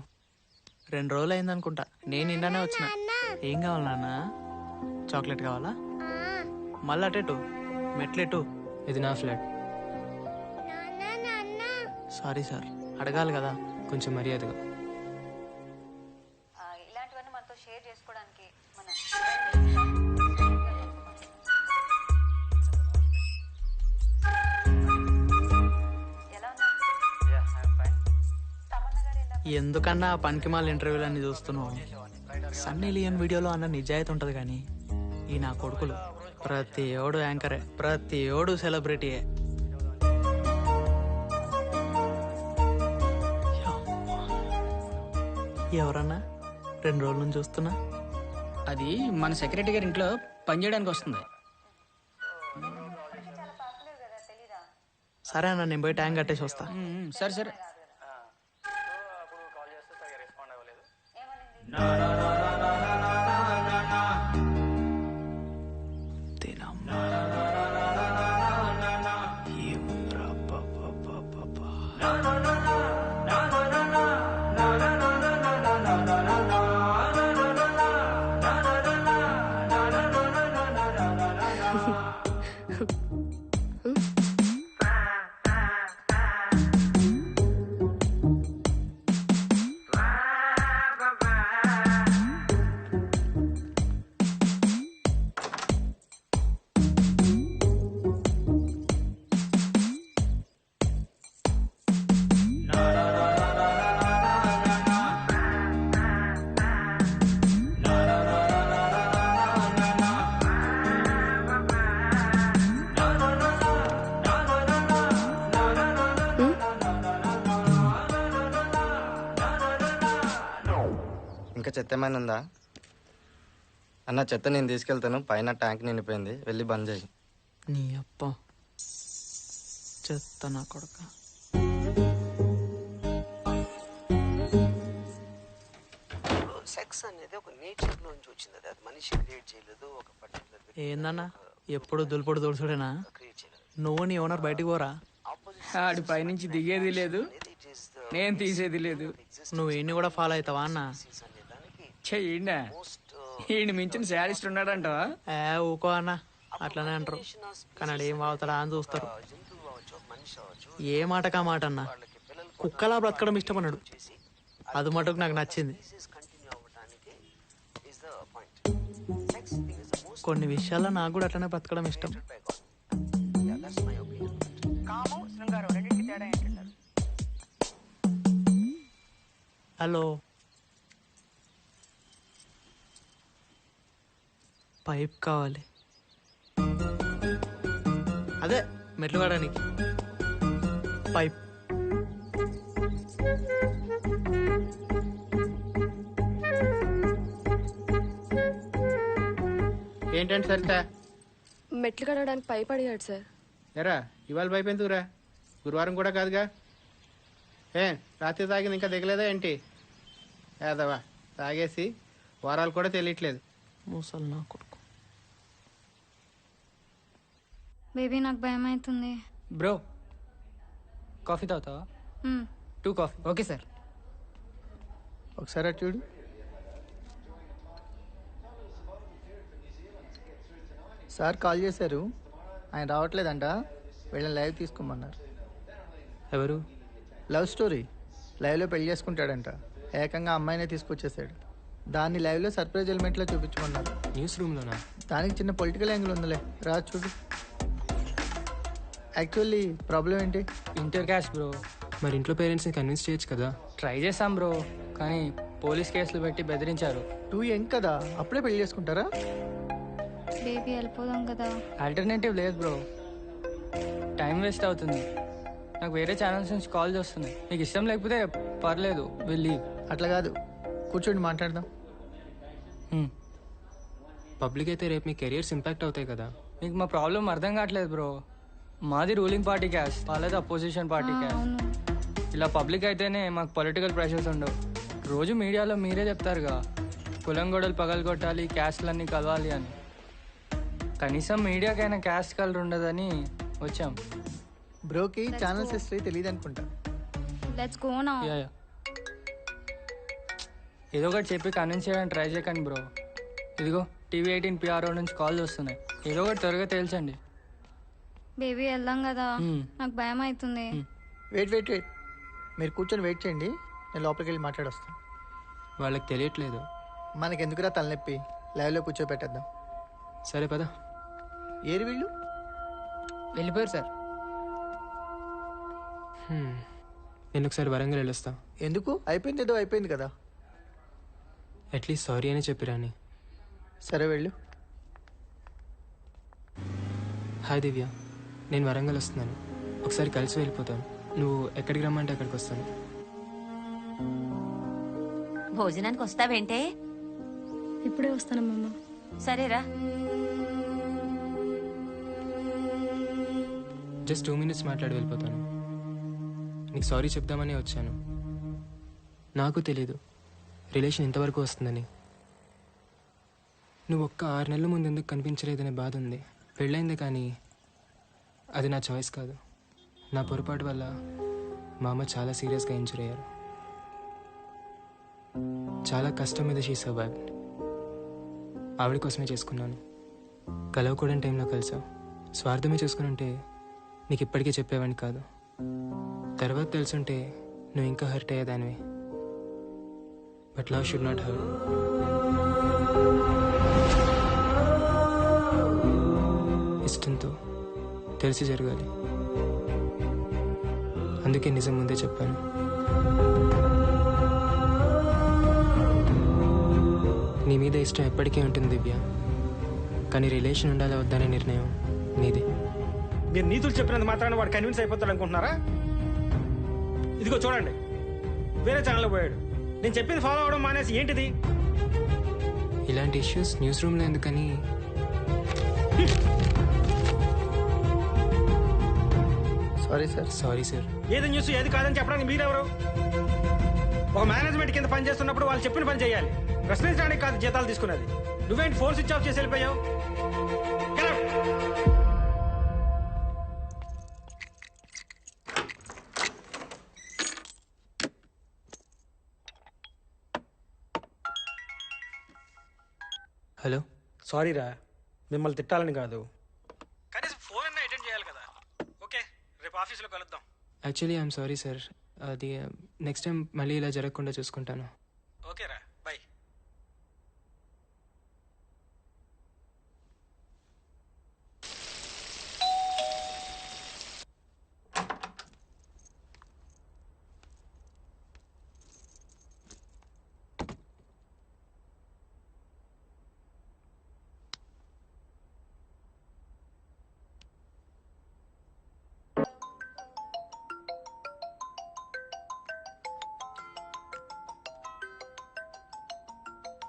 2 రోజులు అయింది అనుకుంటా. నేను నిన్ననే వచ్చిన. ఏం కావాలి నాన్న? చాక్లెట్ కావాలా? మళ్ళీ అటెటు మెట్లెటు. ఇది నా ఫ్లాట్. సారీ సార్, అడగాలి కదా. కొంచెం మర్యాదగా. ఇలాంటివన్నీ మనతో షేర్ చేసుకోవడానికి మన ఎందుకన్నా ఆ పనికిమాల ఇంటర్వ్యూలు అన్ని చూస్తున్నావు? సన్నీ లియోన్ వీడియోలో అన్న నిజాయితీ ఉంటుంది కానీ ఈ నా కొడుకులు ప్రతి ఓడు యాంకరే, ప్రతి ఓడు సెలబ్రిటీయే. ఎవరన్నా 2 రోజుల నుంచి చూస్తున్నా. అది మన సెక్రటరీ గారి ఇంట్లో పనిచేయడానికి వస్తుంది. సరే అన్న, నేను పోయి ట్యాంక్ కట్టేసి వస్తా. సరే సరే. చెత్త ఏమైనా ఉందా? అన్న చెత్త నేను తీసుకెళ్తాను, పైన ట్యాంక్ నిండిపోయింది, వెళ్ళి బంద్ చేయి. నీ అప్ప చెత్త నా కొడుక. సెక్స్ అనేది ఒక నేచర్ నుంచి వచ్చింది, అది మనిషి క్రియేట్ చేయలేదు. ఒక పర్టికులర్ ఏందన్నా ఎప్పుడు దులుపుడు దుడుచుడేనా? నువ్వు నీ ఓనర్ బయటికి పోరా? ఆడి పైనుంచి దిగేది లేదు, నేను తీసేది లేదు. నువ్వు ఈయన్ని కూడా ఫాలో అవుతావా అన్న? చెయ్యండా ఈయన మించిన శారీస్ట్ ఉన్నాడంటవా? ఊకో అన్న, అట్లనే అంటారు కానీ ఆడు ఏం వాగుతాడా అని చూస్తారు. ఏ మాటకా మాట అన్న, కుక్కలా బ్రతకడం ఇష్టపడ్డాడు, అది మటుకు నాకు నచ్చింది. కొన్ని విషయాల్లో నాకు కూడా అట్లనే బ్రతకడం ఇష్టం. హలో, పైప్ కావాలి. అదే మెట్లు కాడానికి పైప్. ఏంటంటే సరితా మెట్లు కడగడానికి పైప్ అడిగాడు సార్. ఎరా ఇవాళ పైపు ఎందుకురా? గురువారం కూడా కాదుగా. రాత్రి తాగింది ఇంకా దిగలేదా ఏంటి? యాదవా తాగేసి వారాలు కూడా తెలియట్లేదు. మూసలు నా కొడుకు. బేబీ నాకు భయం అవుతుంది. బ్రో కాఫీ తాగుతావా? 2 కాఫీ. Okay sir. ఒకసారి అటు చూడు. సార్ కాల్ చేశారు, ఆయన రావట్లేదంట, వీళ్ళని లైవ్ తీసుకోమన్నారు. ఎవరు? లవ్ స్టోరీ, లైవ్లో పెళ్లి చేసుకుంటాడంట. ఏకంగా అమ్మాయినే తీసుకొచ్చేసాడు. దాన్ని లైవ్లో సర్ప్రైజ్ ఎలిమెంట్లో చూపించుకున్నారు. న్యూస్ రూమ్లోనా? దానికి చిన్న పొలిటికల్ యాంగిల్ ఉందిలే, రా చూడు. యాక్చువల్లీ ప్రాబ్లం ఏంటి? Inter caste bro. మరి ఇంట్లో పేరెంట్స్ని కన్విన్స్ చేయొచ్చు కదా. ట్రై చేశాం బ్రో, కానీ పోలీస్ కేసులు పెట్టి బెదిరించారు. 2 యంగ్ కదా, అప్పుడే పెళ్లి చేసుకుంటారా? బేబీ వెళ్ళిపోదాం కదా. ఆల్టర్నేటివ్ లేదు బ్రో, టైం వేస్ట్ అవుతుంది. నాకు వేరే ఛానల్స్ నుంచి కాల్ చేస్తున్నాయి. నీకు ఇష్టం లేకపోతే పర్లేదు, వెళ్ళి. అట్లా కాదు, కూర్చోండి మాట్లాడదాం. పబ్లిక్ అయితే రేపు మీ కెరియర్స్ ఇంపాక్ట్ అవుతాయి కదా. మీకు మా ప్రాబ్లం అర్థం కావట్లేదు బ్రో. మాది రూలింగ్ పార్టీ క్యాస్ట్, వాళ్ళది అపోజిషన్ పార్టీ క్యాస్ట్. ఇలా పబ్లిక్ అయితేనే మాకు పొలిటికల్ ప్రెషర్స్ ఉండవు. రోజు మీడియాలో మీరే చెప్తారుగా, కులం గొడవలు పగలగొట్టాలి, క్యాస్ట్లన్నీ కలవాలి అని. కనీసం మీడియాకైనా క్యాస్ట్ కలర్ ఉండదని వచ్చాం. బ్రోకి ఛానల్స్ హిస్టరీ తెలియదు అనుకుంటా. Let's go now. ఏదో ఒకటి చెప్పి కన్విన్స్ చేయడానికి ట్రై చేయకండి బ్రో. ఇదిగో టీవీ 18 PRO నుంచి కాల్ వస్తున్నాయి. ఏదో ఒకటి త్వరగా తేల్చండి. బేబీ వెళ్దాం కదా, నాకు భయం అవుతుంది. వెయిట్ వెయిట్ వెయిట్, మీరు కూర్చొని వెయిట్ చేయండి, నేను లోపలికి వెళ్ళి మాట్లాడొస్తాను. వాళ్ళకి తెలియట్లేదు. మనకెందుకురా తలనొప్పి, లైవ్లో కూర్చోబెట్టేద్దాం. సరే పద. ఏరి వీళ్ళు వెళ్ళిపోయారు సార్. నేను ఒకసారి వరంగల్ వెళ్ళొస్తా. ఎందుకు? అయిపోయింది, ఏదో అయిపోయింది కదా. అట్లీస్ట్ సారీ అని చెప్పిరాని. సరే వెళ్ళు. హాయ్ దివ్య, నేను వరంగల్ వస్తున్నాను, ఒకసారి కలిసి వెళ్ళిపోతాను. నువ్వు ఎక్కడికి రమ్మంటే అక్కడికి వస్తాను. భోజనానికి వస్తావేంటే? ఇప్పుడే వస్తానమ్మా. సరేరా. జస్ట్ 2 minutes మాట్లాడి వెళ్ళిపోతాను. నీకు సారీ చెప్దామని వచ్చాను. నాకు తెలీదు రిలేషన్ ఇంతవరకు వస్తుందని. నువ్వు ఒక్క 6 నెలల ముందు ఎందుకు కనిపించలేదనే బాధ ఉంది. పెళ్ళైంది కానీ అది నా చాయిస్ కాదు. నా పొరపాటు వల్ల మా అమ్మ చాలా సీరియస్గా ఇంజూర్ అయ్యారు. చాలా కష్టం మీద షీ సర్వైవ్డ్. ఆవిడ కోసమే చేసుకున్నాను. కలవకూడని టైంలో కలిసావు. స్వార్థమే చేసుకుని ఉంటే నీకు ఇప్పటికే చెప్పేవాడిని కాదు. తర్వాత తెలుసుంటే నువ్వు ఇంకా హర్ట్ అయ్యేదానివి. But love should not hurt. ఇష్టంతో తెలిసి జరగాలి. అందుకే నిజం ముందే చెప్పాను. నీ మీద ఇష్టం ఎప్పటికీ ఉంటుంది దివ్య, కానీ రిలేషన్ ఉండాలా వద్దనే నిర్ణయం నీది. మీరు నీతులు చెప్పినంత మాత్రాన వాడు కన్విన్స్ అయిపోతాడు అనుకుంటున్నారా? ఇదిగో చూడండి, వేరే ఛానల్లో పోయాడు. నేను చెప్పింది ఫాలో అవడం మానేసి ఏంటిది ఇలాంటి ఇష్యూస్ న్యూస్ రూమ్లో ఎందుకని సారీ సార్. ఏది న్యూస్ ఏది కాదని చెప్పడానికి మీరెవరు? ఒక మేనేజ్మెంట్ కింద పని చేస్తున్నప్పుడు వాళ్ళు చెప్పిన పని చేయాలి. ప్రశ్నించడానికి కాదు జీతాలు తీసుకున్నది. నువ్వేంటి ఫోన్ స్విచ్ ఆఫ్ చేసి వెళ్ళిపోయావు? Get out! హలో. సారీ రా, మిమ్మల్ని తిట్టాలని కాదు, కనీసం ఫోన్ అన్నా అటెండ్ చేయాలి కదా. ఓకే, రేపు ఆఫీస్లో కలుద్దాం. Actually I'm sorry sir. అది నెక్స్ట్ టైం మళ్ళీ ఇలా జరగకుండా చూసుకుంటాను. ఓకేరా, బాయ్.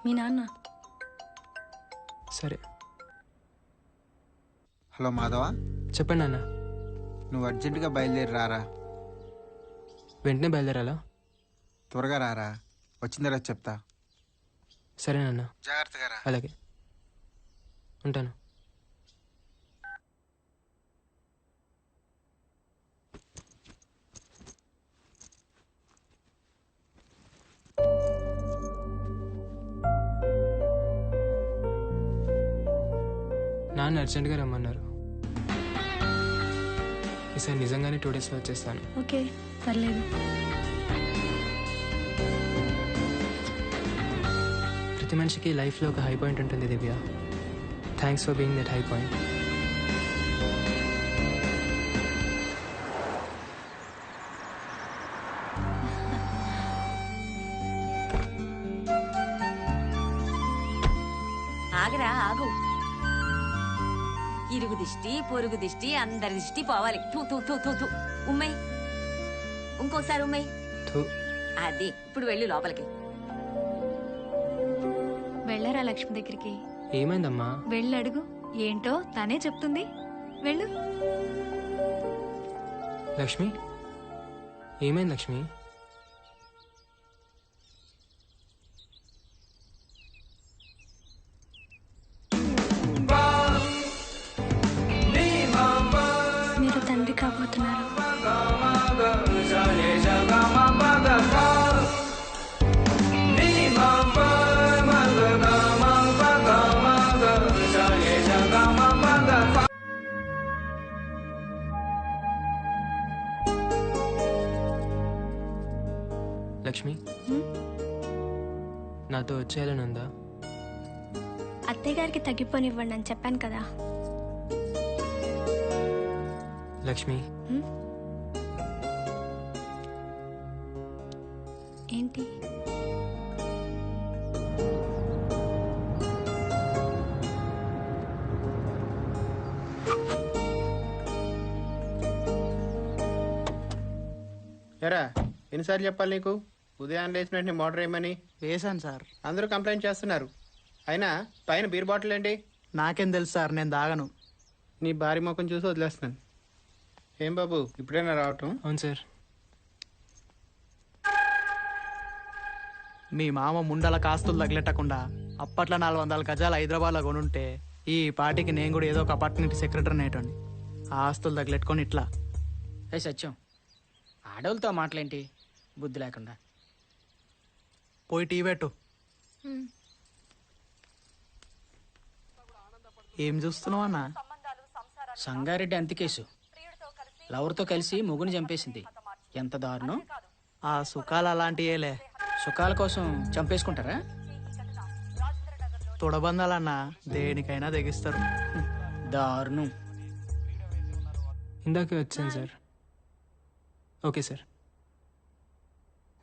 మీ నాన్న. సరే. హలో మాధవ, చెప్పండి అన్న. నువ్వు అర్జెంటుగా బయలుదేరి రారా. వెంటనే బయలుదేరాలా? త్వరగా రారా, వచ్చిన తర్వాత చెప్తా. సరేనన్నా, జాగ్రత్తగా రా. అలాగే ఉంటాను. నాన్న అర్జెంట్గా రమ్మన్నారు. ఈసారి నిజంగానే 2 డేస్లో వచ్చేస్తాను. ఓకే, పర్లేదు. ప్రతి మనిషికి లైఫ్లో ఒక హై పాయింట్ ఉంటుంది Divya. Thanks for being that high point. ఆగరా, ఆగు. ఇరుగు దిష్టి, పొరుగు దిష్టి, అందరి దిష్టి పోవాలి. తూ తూ తూ తూ తూ. ఉమ్మై, ఇంకోసారి ఉమ్మై. అది ఇప్పుడు వెళ్ళి లోపలికి. వెళ్ళరా లక్ష్మి దగ్గరికి. ఏమైందమ్మా? వెళ్ళడుగు, ఏంటో తనే చెప్తుంది. వెళ్ళు. లక్ష్మి, ఏమైంది లక్ష్మి? మీరు తండ్రి కాబోతున్నారు. లక్ష్మి, నాతో వచ్చేయాలని ఉందా? అత్తయ్య గారికి తగ్గిపోనివ్వండి అని చెప్పాను కదా. లక్ష్మి, ఏంటి? ఎరా, ఎన్నిసార్లు చెప్పాలి నీకు ఉదయం లేచిన వెంటనే మోటార్ వేయమని? వేసాను సార్. అందరూ కంప్లైంట్ చేస్తున్నారు. అయినా పైన బీర్ బాటిల్ ఏంటి? నాకేం తెలుసు సార్, నేను దాగను. నీ భారీ ముఖం చూసి వదిలేస్తున్నాను. ఏం బాబు, ఇప్పుడైనా రావటం? అవును సార్. మీ మామ ముండల కాస్తులు తగిలెట్టకుండా అప్పట్లో 400 గజాలు హైదరాబాద్లో కొనుంటే ఈ పార్టీకి నేను కూడా ఏదో ఒక అపార్ట్మెంట్ సెక్రటరీ నేటండి. ఆ ఆస్తులు తగిలెట్టుకొని ఇట్లా. ఏ సత్యం, ఆడవులతో మాటలేంటి బుద్ధి లేకుండా? పోయి టీ పెట్టు. ఏం చూస్తున్నావు అన్న? సంగారెడ్డి అంతి కేసు. లవర్తో కలిసి మొగుని చంపేసింది. ఎంత దారుణం. ఆ సుఖాలు అలాంటియేలే. సుఖాల కోసం చంపేసుకుంటారా? తొడబందాలన్నా దేనికైనా తెగిస్తారు. దారుణం. ఇందాకే వచ్చాను సార్. Okay sir.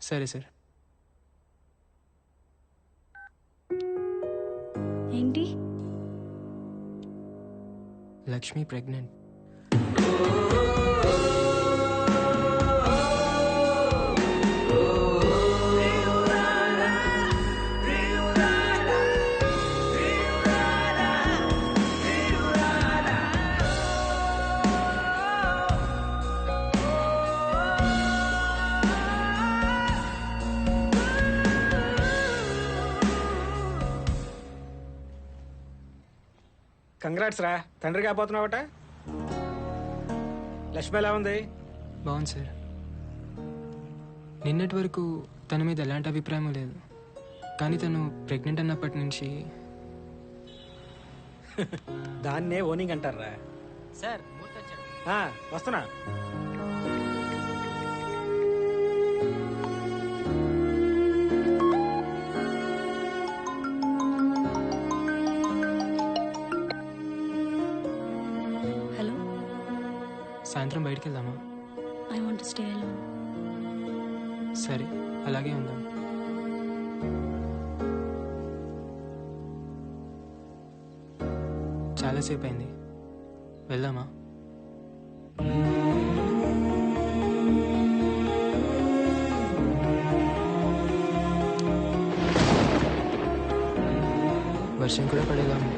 సరే సార్. ఏంటి? లక్ష్మి ప్రెగ్నెంట్. కంగ్రాట్స్ రా, తండ్రి కాబోతున్నావట. లక్ష్మి ఎలా ఉంది? బాగుంది సార్. నిన్నటి వరకు తన మీద ఎలాంటి అభిప్రాయం లేదు, కానీ తను ప్రెగ్నెంట్ అన్నప్పటి నుంచి దాన్నే ఓనింగ్ అంటారా? సార్ వస్తున్నా. హలో, సాయంత్రం బయటికి వెళ్దామా? I want to stay alone. సరే, అలాగే ఉందాం. చాలాసేపు అయింది, వెళ్దామా? వర్షం కూడా పడేలా ఉంది.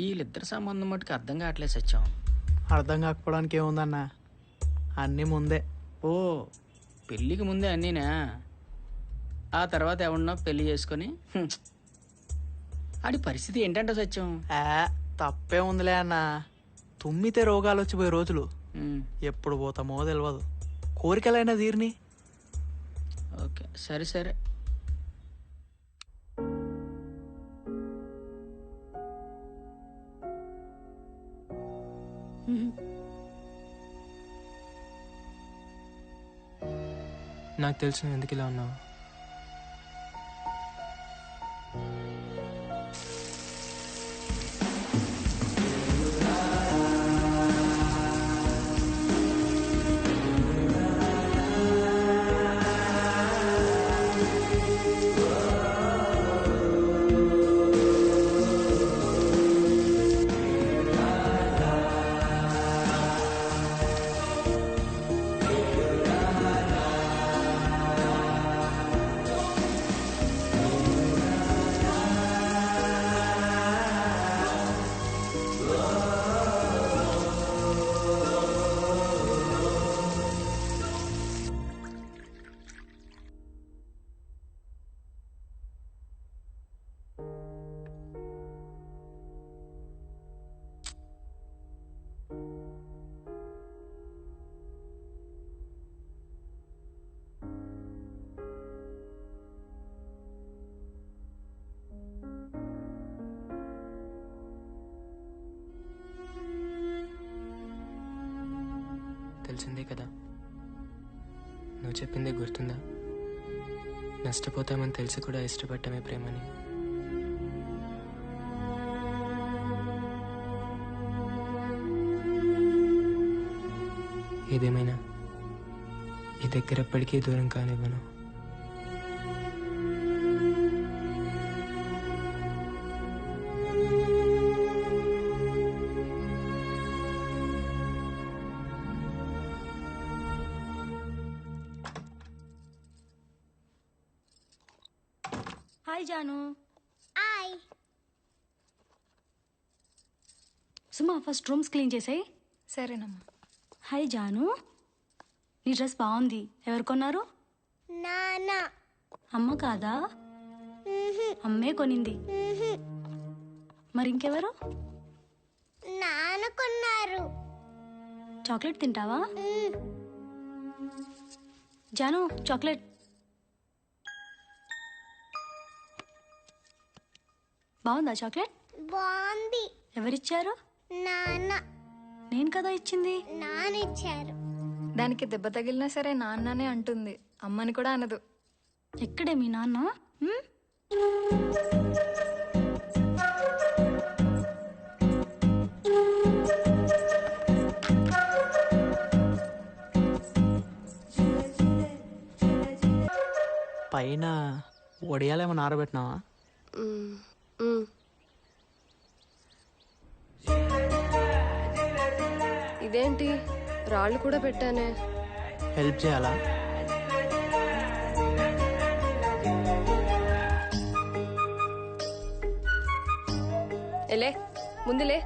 వీళ్ళిద్దరి సంబంధం మటుకు అర్థం కావట్లేదు సత్యం. అర్థం కాకపోవడానికి ఏముందన్నా, అన్నీ ముందే. ఓ, పెళ్ళికి ముందే అన్నీనా? ఆ తర్వాత ఎవడన్నా పెళ్లి చేసుకొని ఆడి పరిస్థితి ఏంటంటే సత్యం? తప్పే ఉందిలే అన్న, తుమ్మితే రోగాలు వచ్చిపోయే రోజులు ఎప్పుడు పోతామో తెలియదు. కోరికలైనా తీరిని. ఓకే, సరే సరే. నాకు తెలుసు నువ్వు ఎందుకు ఇలా ఉన్నావు. తెలిసిందే కదా, నువ్వు చెప్పిందే గుర్తుందా? నష్టపోతామని తెలిసి కూడా ఇష్టపడటమే ప్రేమని. ఏదేమైనా ఈ దగ్గర ఎప్పటికీ దూరం కానివ్వను. హాయ్ జాను. హాయ్ సుమా, ఫస్ట్ రూమ్స్ క్లీన్ చేసాయి. సరేనమ్మా. హాయ్ జాను, నీ డ్రెస్ బాగుంది. ఎవరు కొన్నారు? నానా. అమ్మ కాదా? అమ్మే కొనింది. మరి ఇంకెవరు? నాన్న కొన్నారు. చాక్లెట్ తింటావా? జాను, చాక్లెట్. బాగుందా చాక్లెట్? బాగుంది. ఎవరిచ్చారు? నాన్న. నేను కదా ఇచ్చింది. నానిచ్చారు. దానికి దెబ్బ తగిలినా సరే నాన్ననే అంటుంది, అమ్మని కూడా అనదు. ఎక్కడే మీ నాన్న? హ్మ్? పైన వడియాలేమన్నా ఆరబెట్టినావా? ఇదేంటి రాళ్ళు కూడా పెట్టానే. హెల్ప్ చేయాలా? ఎలే ముందులే,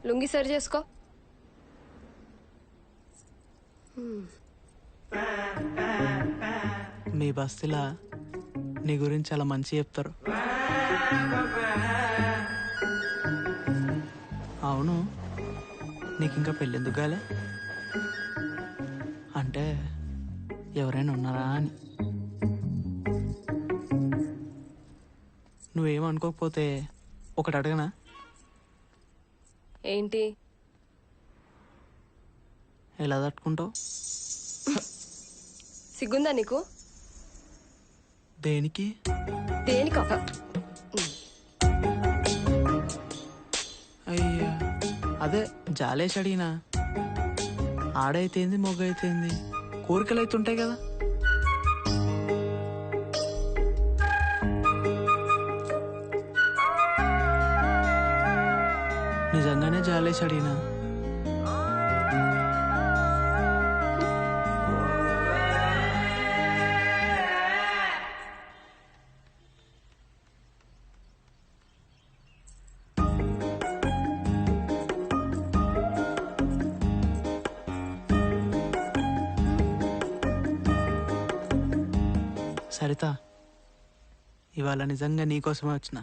లుంగి సరి చేసుకో. మీ బస్తీలా నీ గురించి చాలా మంచి చెప్తారు. అవును, నీకు ఇంకా పెళ్ళెందుకు కాలే? అంటే ఎవరైనా ఉన్నారా అని. నువ్వేమనుకోకపోతే ఒకటి అడగనా? ఏంటి? ఎలా తట్టుకుంటావు? సిగ్గుందా నీకు? దేనికి? దేనికా? అయ్యా, అదే జాలేసి అడిగినా. ఆడైతేంది మొగ్గ అయితేంది, కోరికలు అయితే ఉంటాయి కదా. నిజంగానే జాలేసి అడిగినా. సరిత, ఇవాళ నిజంగా నీకోసమే వచ్చిన.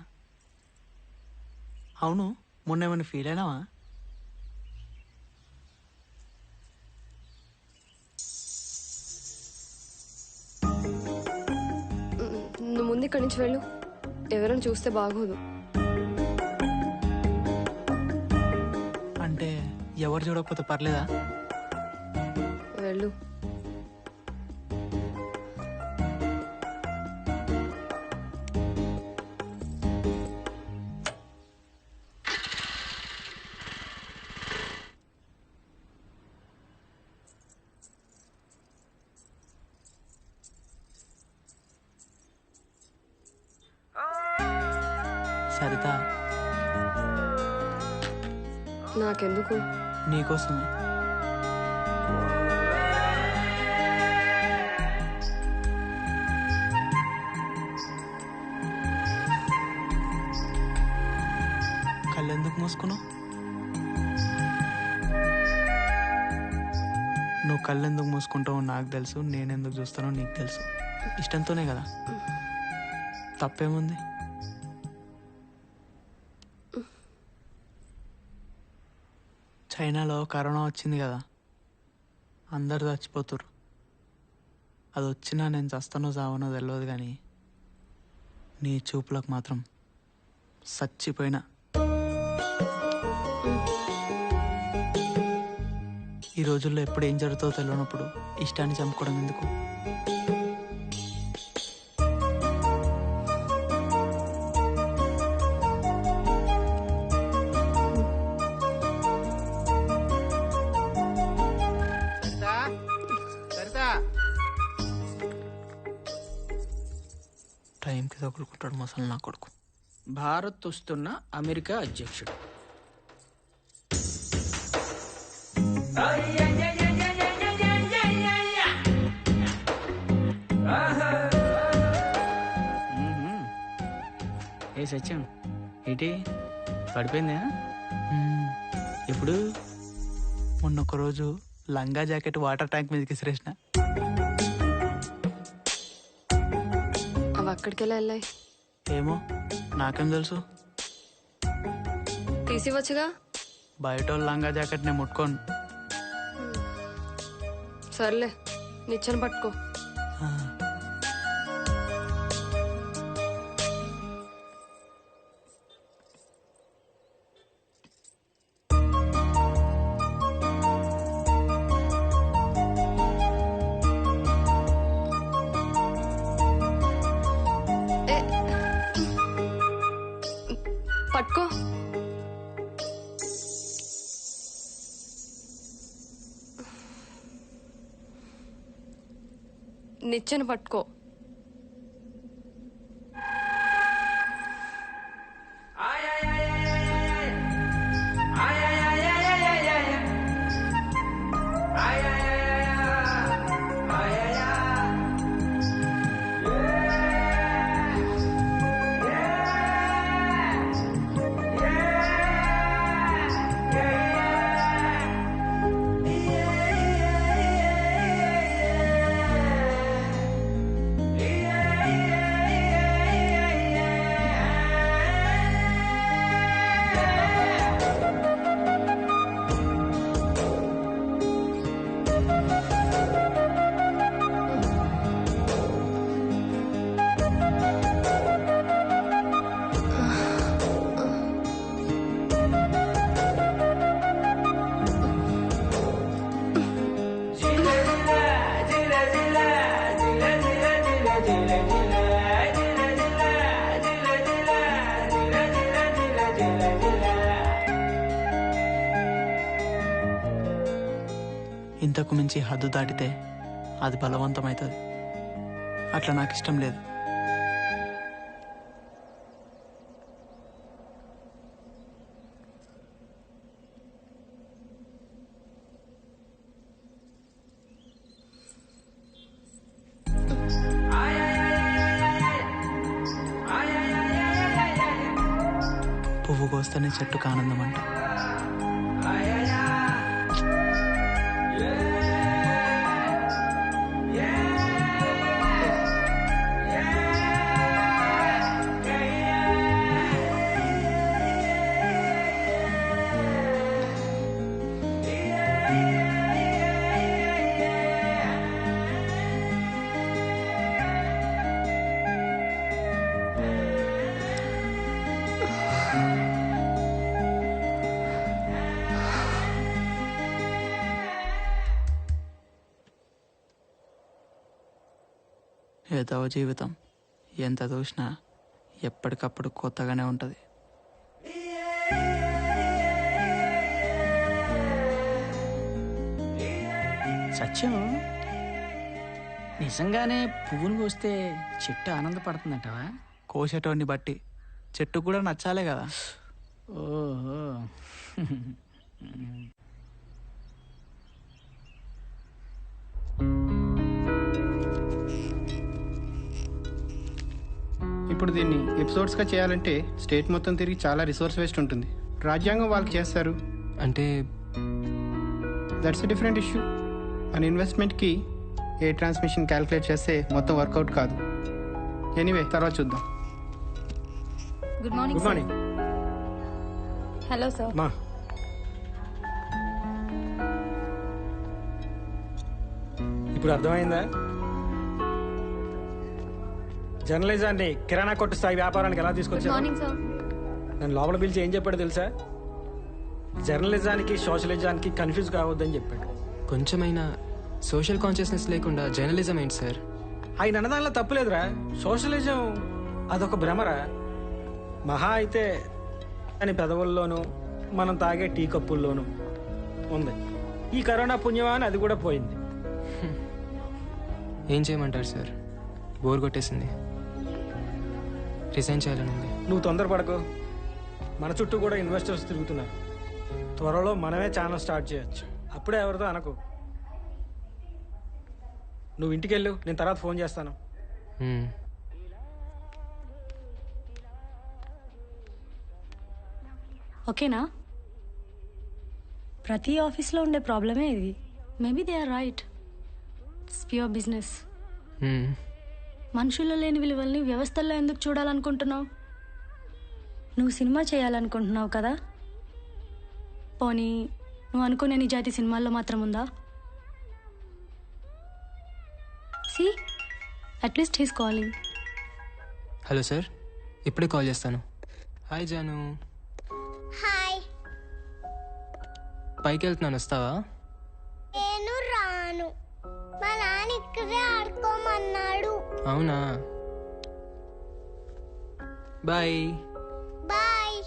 అవును, మొన్న ఏమైనా ఫీల్ అయినావా? నువ్వు ముందు ఇక్కడి నుంచి వెళ్ళు, ఎవరైనా చూస్తే బాగోదు. అంటే ఎవరు చూడకపోతే పర్లేదా? వెళ్ళు. సరిత, నాకెందుకు? నీకోసమే. కళ్ళెందుకు మూసుకున్నావు? నువ్వు కళ్ళెందుకు మూసుకుంటావో నాకు తెలుసు, నేనెందుకు చూస్తానో నీకు తెలుసు. ఇష్టంతోనే కదా. తప్పేముంది? చైనాలో కరోనా వచ్చింది కదా, అందరు చచ్చిపోతురు. అది వచ్చినా నేను చస్తానో చావనో తెలియదు, కానీ నీ చూపులకు మాత్రం చచ్చిపోయినా. ఈ రోజుల్లో ఎప్పుడు ఏం జరుగుతుందో తెలియనప్పుడు ఇష్టాన్ని చంపుకోవడం ఎందుకు? టైంకి తగులుకుంటాడు మసలు నా కొడుకు. భారత్ వస్తున్న అమెరికా అధ్యక్షుడు. ఏ సత్యం, ఏంటి పడిపోయిందా? ఎప్పుడు? మొన్న ఒకరోజు లంగా జాకెట్ వాటర్ ట్యాంక్ మీదకి విసిరేసిన. అవి అక్కడికి వెళ్ళాయి. ఏమో, నాకేం తెలుసు? తీసివచ్చుగా. బయట లంగా జాకెట్ నేను ముట్టుకోను. సర్లే, నిచ్చెన పట్టుకో. నిచ్చెన పట్టుకో. ఇంతకు మించి హద్దు దాటితే అది బలవంతమవుతుంది. అట్లా నాకు ఇష్టం లేదు. పువ్వు కోస్తేనే చెట్టుకు ఆనందం అంట. ఏదవ జీవితం ఎంత చూసినా ఎప్పటికప్పుడు కొత్తగానే ఉంటుంది. సత్యం, నిజంగానే పువ్వును కోస్తే చెట్టు ఆనందపడుతుందంటావా? కోసేటోడిని బట్టి చెట్టు కూడా నచ్చాలే కదా. ఓహో. ఇప్పుడు దీన్ని ఎపిసోడ్స్గా చేయాలంటే స్టేట్ మొత్తం తిరిగి చాలా రిసోర్స్ వేస్ట్ ఉంటుంది. రాజ్యాంగం వాళ్ళకి చేస్తారు అంటే దట్స్ ఎ డిఫరెంట్ ఇష్యూ. మన ఇన్వెస్ట్మెంట్కి ఏ ట్రాన్స్మిషన్ క్యాలిక్యులేట్ చేస్తే మొత్తం వర్కౌట్ కాదు. ఎనీవే తర్వాత చూద్దాం. Good morning. Good morning. Hello sir. మా ఇప్పుడు అర్థమైందా? జర్నలిజాన్ని కిరాణా కొట్టు స్థాయి వ్యాపారానికి ఎలా గుడ్ తీసుకొచ్చారు? Morning sir. నన్ను లోపల పిలిచి ఏం చెప్పాడు తెలుసా? జర్నలిజానికి సోషలిజానికి కన్ఫ్యూజ్ కావద్దని చెప్పాడు. కొంచెమైనా సోషల్ కాన్షియస్నెస్ లేకుండా జర్నలిజం ఏంటి సార్? ఆయన అన్నదానిలో తప్పులేదురా. సోషలిజం అదొక భ్రమరా. మహా అయితే అని పెదవుల్లోనూ మనం తాగే టీ కప్పుల్లోనూ ఉంది. ఈ కరోనా పుణ్యమా అని అది కూడా పోయింది. ఏం చేయమంటారు సార్? బోర్ కొట్టేసింది. రిజైన్ చేయాలని ఉంది. నువ్వు తొందరపడకు. మన చుట్టూ కూడా ఇన్వెస్టర్స్ తిరుగుతున్నారు. త్వరలో మనమే ఛానల్ స్టార్ట్ చేయొచ్చు. అప్పుడే ఎవరితో అనకు. నువ్వు ఇంటికి వెళ్ళు, నేను తర్వాత ఫోన్ చేస్తాను. ఓకేనా? ప్రతి ఆఫీస్లో ఉండే ప్రాబ్లమే ఇది. Maybe they are right. It's pure business. మనుషుల్లో లేని విలువల్ని వ్యవస్థల్లో ఎందుకు చూడాలనుకుంటున్నావు? నువ్వు సినిమా చేయాలనుకుంటున్నావు కదా? పోనీ నువ్వు అనుకునే నిజాయితీ సినిమాల్లో మాత్రం ఉందా? C at least he's calling. Hello sir, ఇప్పుడే కాల్ చేస్తాను. హాయ్ జాను. హాయ్. పైకి వెళ్తున్నాను, వస్తావా? నేను రాను. మా నాన్న ఇక్కడే ఆడుకోమన్నాడు. అవునా? బాయ్. బాయ్.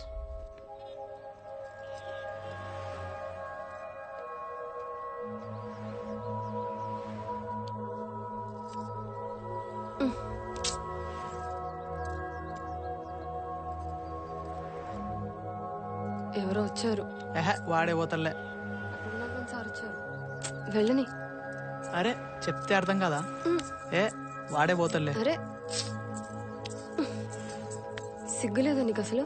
ఎవరో వచ్చారు. వాడే పోతలే. సార్ వచ్చారు. వెళ్ళని. అరే చెప్తే అర్థం కదా. వాడే పోతలే. అరే సిగ్గులేదా నీకు అసలు?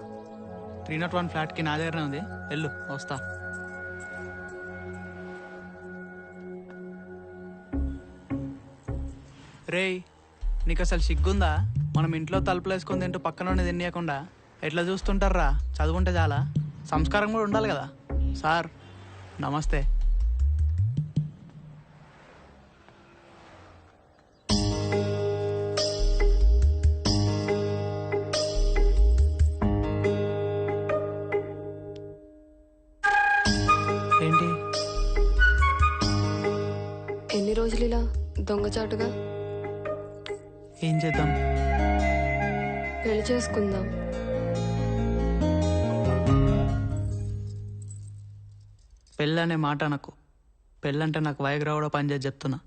301 ఫ్లాట్కి నా దగ్గరనే ఉంది, వెళ్ళు వస్తా. రేయ్ నీకు అసలు సిగ్గుందా? మనం ఇంట్లో తలుపులు వేసుకొని తింటూ పక్కన తినేయకుండా ఎట్లా చూస్తుంటారా? చదువుంటే చాలా, సంస్కారం కూడా ఉండాలి కదా. సార్ నమస్తే. ఏంటి ఎన్ని రోజులు ఇలా దొంగచాటుగా? ఏం చేద్దాం? పెళ్లి చేసుకుందాం. పెళ్ళనే మాట నాకు. పెళ్ళంటే నాకు వైగ్రా కూడా పనిచేసి చెప్తున్నా.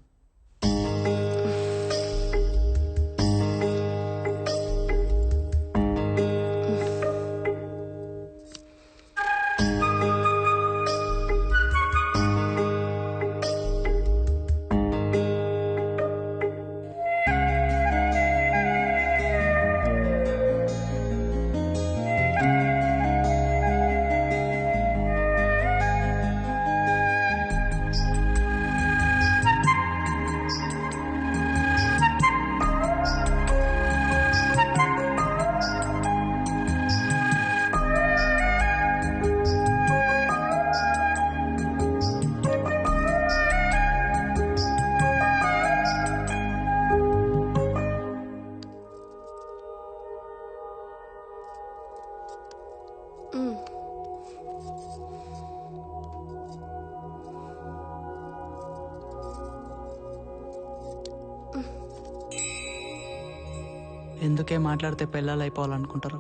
ఎందుకే మాట్లాడితే పెళ్ళాలు అయిపోవాలనుకుంటారు?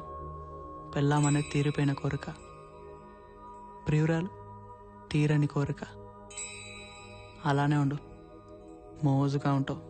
పెళ్ళామనేది తీరిపోయిన కోరిక, ప్రియురాలు తీరని కోరిక. అలానే ఉండు, మోజుగా ఉంటావు.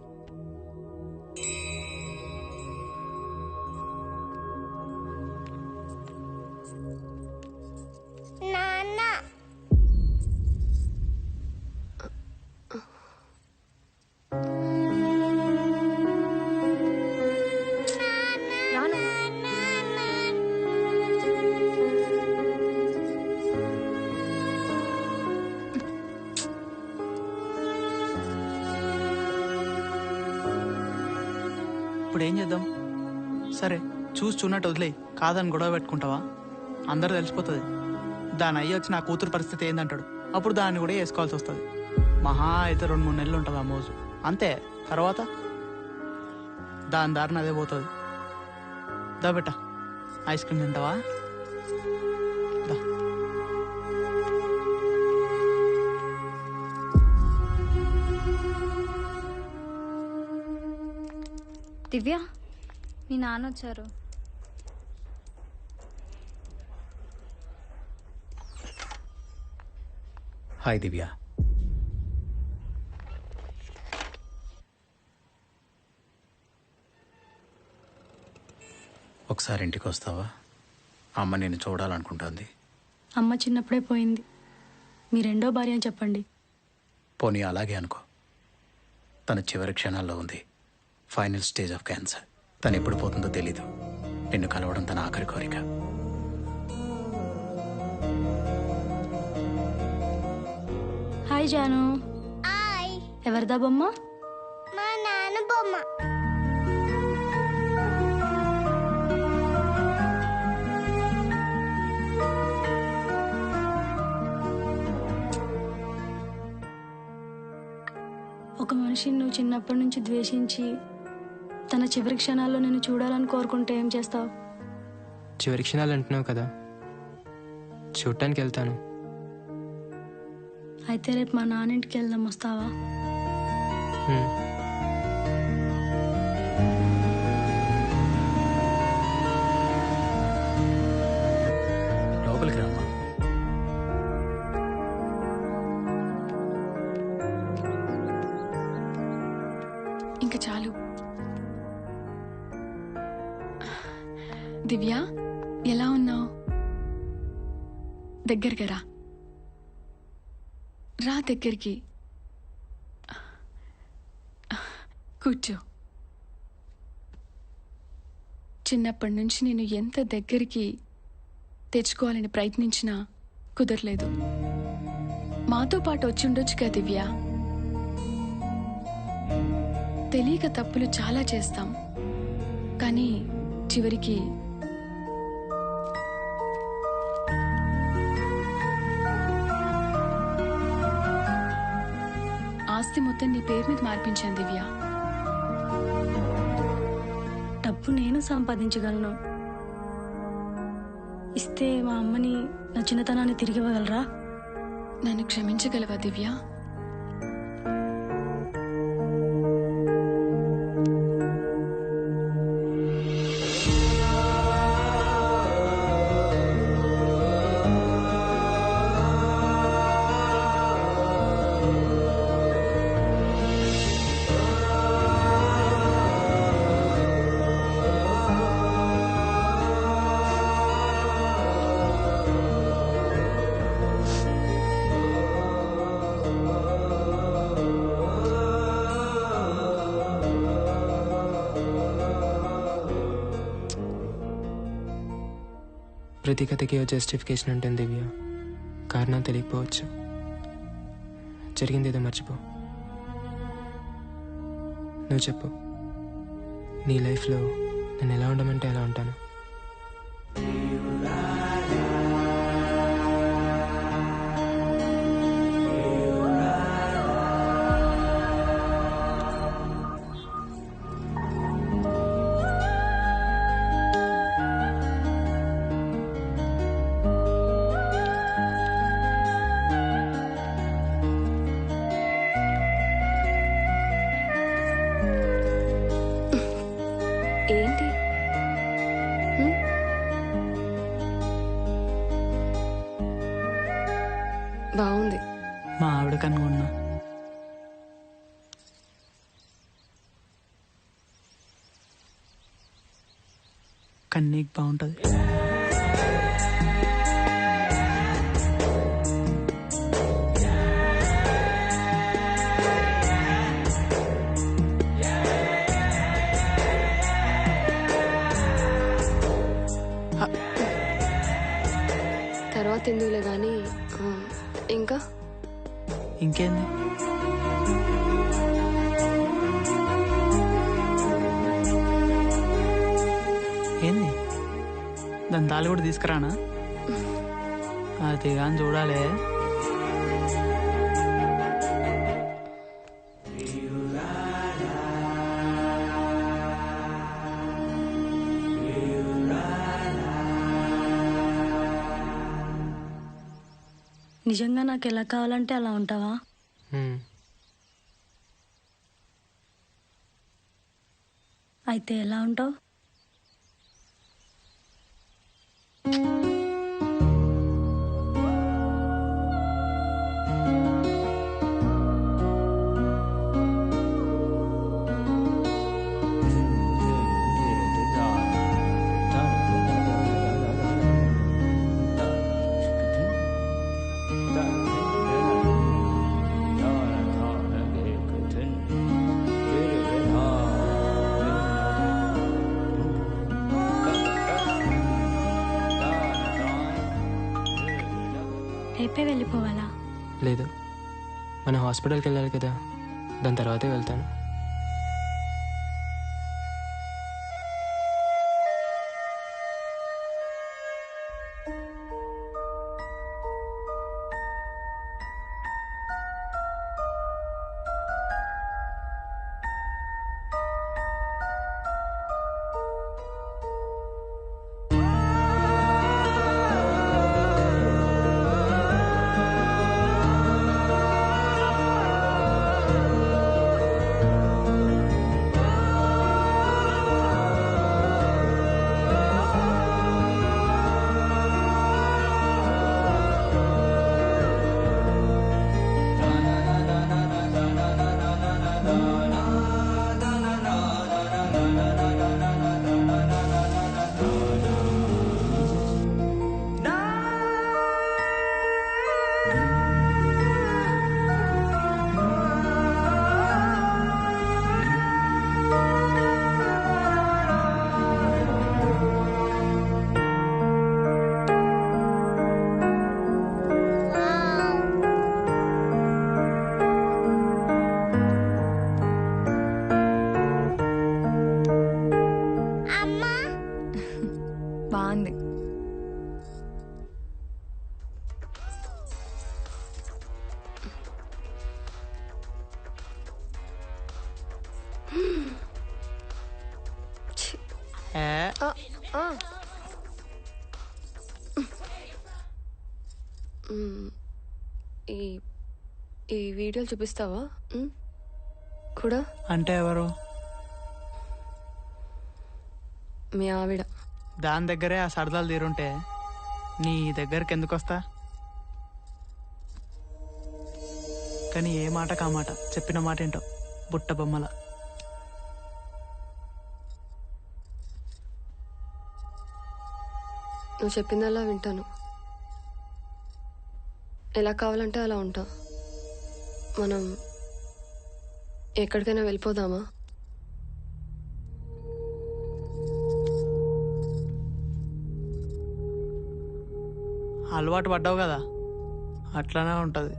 ఇప్పుడు ఏం చేద్దాం? సరే చూసి చూన్నట్టు వదిలేయి, కాదని గొడవ పెట్టుకుంటావా? అందరూ తెలిసిపోతుంది. దాని అయ్యి వచ్చి నా కూతురు పరిస్థితి ఏందంటాడు, అప్పుడు దాన్ని కూడా వేసుకోవాల్సి వస్తుంది. మహా అయితే 2-3 నెలలు ఉంటుంది ఆ మోజు, అంతే. తర్వాత దాని దారిని అదే పోతుంది. దా బెట్ట, ఐస్ క్రీమ్ తింటావా? దా. దివ్య, మీ నాన్న వచ్చారు. హాయ్ దివ్య. ఒకసారి ఇంటికి వస్తావా? అమ్మ నేను చూడాలనుకుంటుంది. అమ్మ చిన్నప్పుడే పోయింది. మీ రెండో భార్య అని చెప్పండి. పోనీ అలాగే అనుకో. తన చివరి క్షణాల్లో ఉంది. Final stage of cancer. తను ఎప్పుడు పోతుందో తెలీదు. నిన్ను కలవడం తన ఆఖరి కోరిక. హాయ్ జాను. హాయ్. ఎవరిదా బొమ్మ? మా నాన్న బొమ్మ. ఒక మనిషిని నువ్వు చిన్నప్పటి నుంచి ద్వేషించి తన చివరి క్షణాల్లో నేను చూడాలని కోరుకుంటే ఏం చేస్తావు? చివరి క్షణాలు అంటున్నావు కదా, చూడటానికి వెళ్తాను. అయితే రేపు మా నాన్నింటికి వెళ్దాం, వస్తావా? లోపలికి రామ్మా. ఇంకా చాలు. దివ్య, ఎలా ఉన్నావు? దగ్గరికి రా. రా దగ్గరికి. కూర్చో. చిన్నప్పటి నుంచి నేను ఎంత దగ్గరికి తెచ్చుకోవాలని ప్రయత్నించినా కుదరలేదు. మాతో పాటు వచ్చి ఉండొచ్చుగా దివ్య. తెలియక తప్పులు చాలా చేస్తాం, కానీ చివరికి ఆస్తి మొత్తం నీ పేరు మీద మార్పించాను దివ్య. డబ్బు నేను సంపాదించగలను. ఇస్తే మా అమ్మని నా చిన్నతనాన్ని తిరిగి ఇవ్వగలరా? నన్ను క్షమించగలవా దివ్య? ప్రతి కథకి ఓ జస్టిఫికేషన్ ఉంటుంది దివ్య. కారణం తెలియకపోవచ్చు. జరిగింది ఏదో మర్చిపో. నువ్వు చెప్పు, నీ లైఫ్లో నేను ఎలా ఉండమంటే ఎలా ఉంటాను. ఏంటి? బాగుంది. మా ఆవిడ కనుగొన్నా. కన్నీకి బాగుంటుంది. తర్వాత ఎందుకులే కానీ ఇంకా ఇంకేంది? ఏంది? దాని తాళి కూడా తీసుకురానా? అది కానీ చూడాలి. నిజంగా నాకు ఎలా కావాలంటే అలా ఉంటావా? అయితే ఎలా ఉంటావు? రేపే వెళ్ళిపోవాలా? లేదు, మన హాస్పిటల్కి వెళ్ళాలి కదా, దాని తర్వాతే వెళ్తాను. ఈ వీడియోలు చూపిస్తావా కూడా? అంటే ఎవరు? మీ ఆవిడ. దాని దగ్గరే ఆ సరదాలు తీరుంటే నీ దగ్గరికి ఎందుకు వస్తా? కానీ ఏ మాట కా మాట, చెప్పిన మాట ఏంటో బుట్ట బొమ్మల. నువ్వు చెప్పిందల్లా వింటాను. ఎలా కావాలంటే అలా ఉంటా. మనం ఎక్కడికైనా వెళ్ళిపోదామా? అలవాటు పడ్డావు కదా, అట్లానే ఉంటుంది.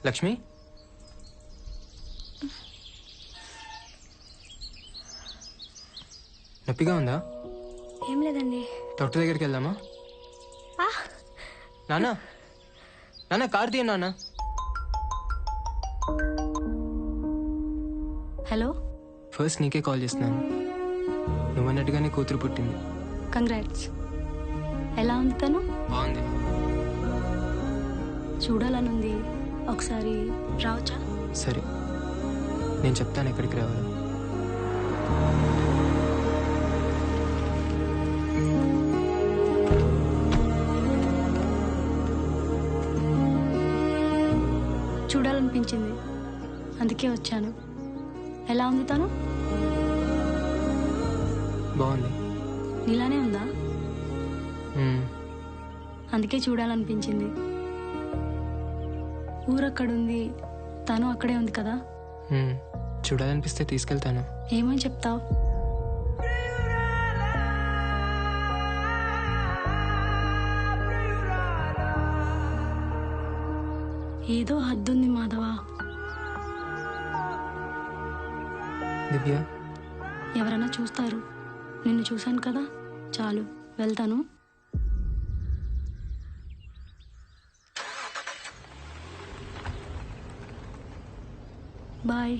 లక్ష్మి, నొప్పిగా ఉందా? ఏం లేదండి. డాక్టర్ దగ్గరికి వెళ్దామా? నాన్న నాన్న కార్ తీయ నాన్న. హలో, ఫస్ట్ నీకే కాల్ చేస్తున్నాను. నువ్వన్నట్టుగానే కూతురు పుట్టింది. కంగ్రాట్స్. ఎలా ఉంది తను? బాగుంది. చూడాలనుంది. ఒకసారి రావచ్చా? సరే, నేను చెప్తాను ఎక్కడికి రావాలి. చూడాలనిపించింది, అందుకే వచ్చాను. ఎలా ఉంది తను? బాగుంది. నీలానే ఉందా? మ్మ్. అందుకే చూడాలనిపించింది. ఊరక్కడుంది, తను అక్కడే ఉంది కదా. మ్మ్. చూడాలనిపిస్తే తీసుకెళ్తాను. ఏమని చెప్తావు? ఏదో హద్దుంది మాధవ. దివ్య, ఎవరైనా చూస్తారు. నిన్ను చూశాను కదా, చాలు. వెళ్తాను. బాయ్.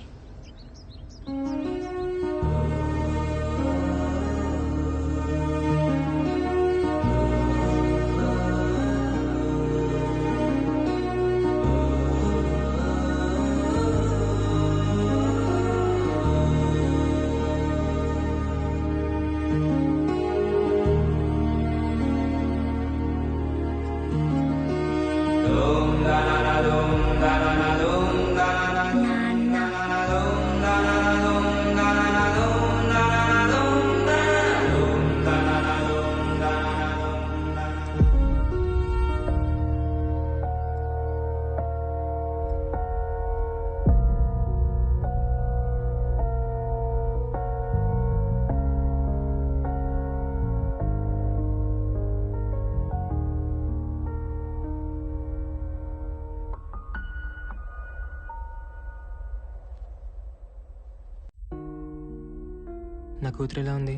నా కూతురు ఎలా ఉంది?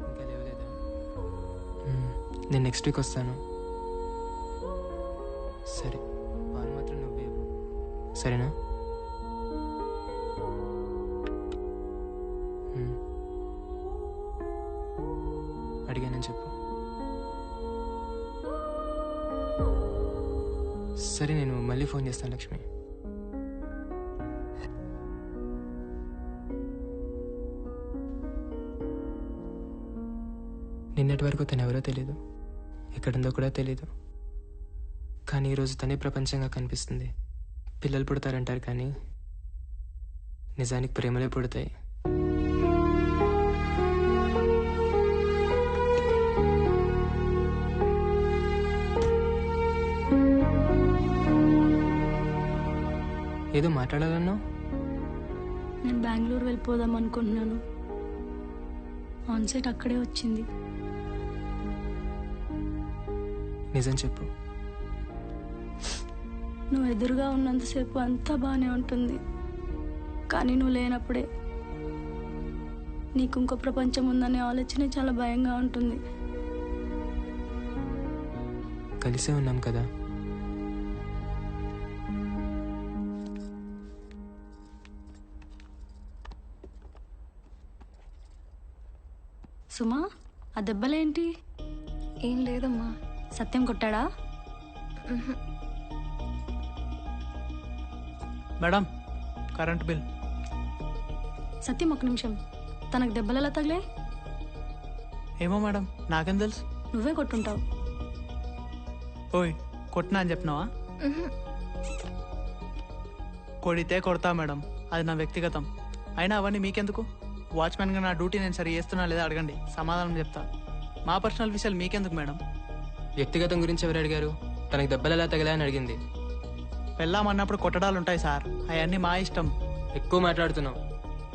ఇంకా లేవలేదా? నేను నెక్స్ట్ వీక్ వస్తాను. సరే, పాలు మాత్రం నువ్వే ఇవ్వు. సరేనా? అడిగానని చెప్పు. సరే, నేను మళ్ళీ ఫోన్ చేస్తాను లక్ష్మి. నిన్నటి వరకు తను ఎవరో తెలీదు, ఎక్కడుందో కూడా తెలీదు. కానీ ఈరోజు తనే ప్రపంచంగా కనిపిస్తుంది. పిల్లలు పుడతారంటారు కానీ నిజానికి ప్రేమలే పుడతాయి. ఏదో మాట్లాడాలన్నావు? నేను బెంగళూరు వెళ్ళిపోదాం అనుకుంటున్నాను. ఆన్సైట్ అక్కడే వచ్చింది. నిజం చెప్పు. నువ్వు ఎదురుగా ఉన్నంతసేపు అంతా బాగానే ఉంటుంది, కానీ నువ్వు లేనప్పుడే నీకు ఇంకో ప్రపంచం ఉందనే ఆలోచన చాలా భయంగా ఉంటుంది. కలిసే ఉన్నాం కదా. సుమా, ఆ దెబ్బలేంటి? ఏం లేదమ్మా. సత్యం కొట్టాడా? Madam, current bill. సత్యం, ఒక నిమిషం. తనకు దెబ్బలు ఎలా తగిలే? ఏమో మేడం, నాకేం తెలుసు. నువ్వే కొట్టుంటావు. ఓయ్, కొట్టినా అని చెప్పినావా? కొడితే కొడతా మేడం, అది నా వ్యక్తిగతం. అయినా అవన్నీ మీకెందుకు? వాచ్మెన్గా నా డ్యూటీ నేను సరి చేస్తున్నా లేదా అడగండి, సమాధానం చెప్తా. మా పర్సనల్ విషయాలు మీకెందుకు మేడం? వ్యక్తిగతం గురించి ఎవరు అడిగారు? తనకి దెబ్బలు ఎలా తగిలా అని అడిగింది. పెళ్ళామన్నప్పుడు కొట్టడాలు ఉంటాయి సార్, అవన్నీ మా ఇష్టం. ఎక్కువ మాట్లాడుతున్నావు,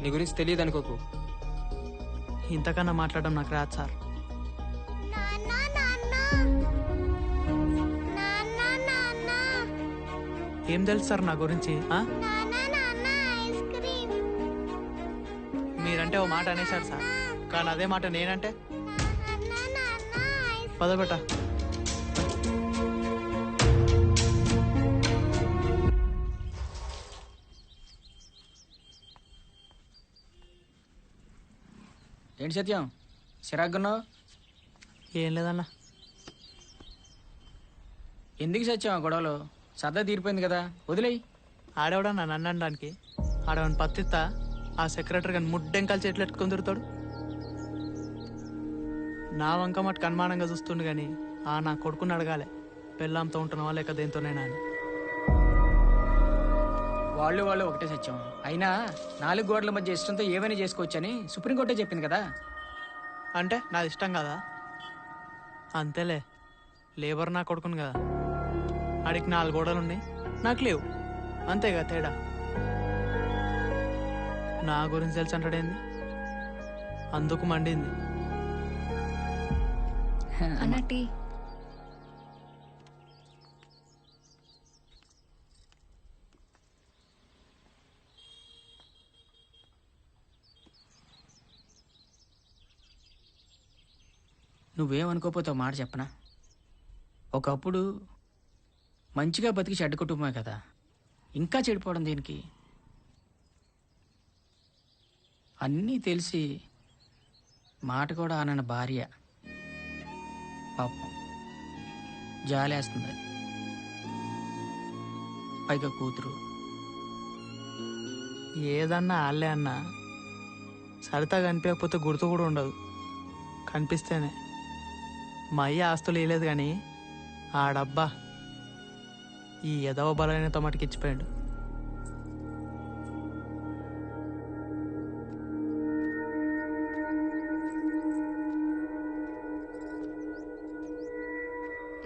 నీ గురించి తెలియదు అనుకోకు. ఇంతకన్నా మాట్లాడడం నాకు రాదు సార్. ఏం తెలుసు సార్ నా గురించి? మీరంటే ఓ మాట అనేశారు సార్, కానీ అదే మాట నేనంటే పదబెట్ట. ఏంటి సత్యం చిరాకున్నావు? ఏం లేదన్నా. ఎందుకు సత్యం ఆ గొడవలో? సరదా తీరిపోయింది కదా, వదిలేయి. ఆడేవాడన్నా నన్ను అనడానికి? ఆడవని పత్తిత్తా ఆ సెక్రటరీ గారిని ముడ్డెంకాలు చేతులు ఎట్టుకొని తిరుగుతాడు. నా వంక మటుకు అనుమానంగా చూస్తుండు కానీ నా కొడుకుని అడగాలి, పెళ్ళాంతో ఉంటున్నావా లేక దేంతోనైనా అని. వాళ్ళు ఒకటే సత్యం. అయినా 4 గోడల మధ్య ఇష్టంతో ఏమైనా చేసుకోవచ్చని సుప్రీంకోర్టే చెప్పింది కదా. అంటే నాది ఇష్టం కదా? అంతేలే, లేబర్ నా కొడుకుని కదా. ఆడికి 4 గోడలు ఉన్నాయి, నాకు లేవు, అంతేగా తేడా. నా గురించి తెలిసి అంటాడేంది, అందుకు మండింది. అన్నట్టి నువ్వేమనుకోపోతే ఒక మాట చెప్పనా? ఒకప్పుడు మంచిగా బతికి చెడ్డ కుటుంబమే కదా, ఇంకా చెడిపోవడం దేనికి? అన్నీ తెలిసి మాట కూడా అనన్న భార్య పాపం జాలేస్తుంది. పైగా కూతురు. ఏదన్నా ఆళ్ళే అన్నా సరితా కనిపించకపోతే గుర్తు కూడా ఉండదు, కనిపిస్తేనే. మా అయ్య ఆస్తులు వేయలేదు కానీ ఆడబ్బా ఈ ఎదవ బలైనతో మటుకు ఇచ్చిపోయాడు.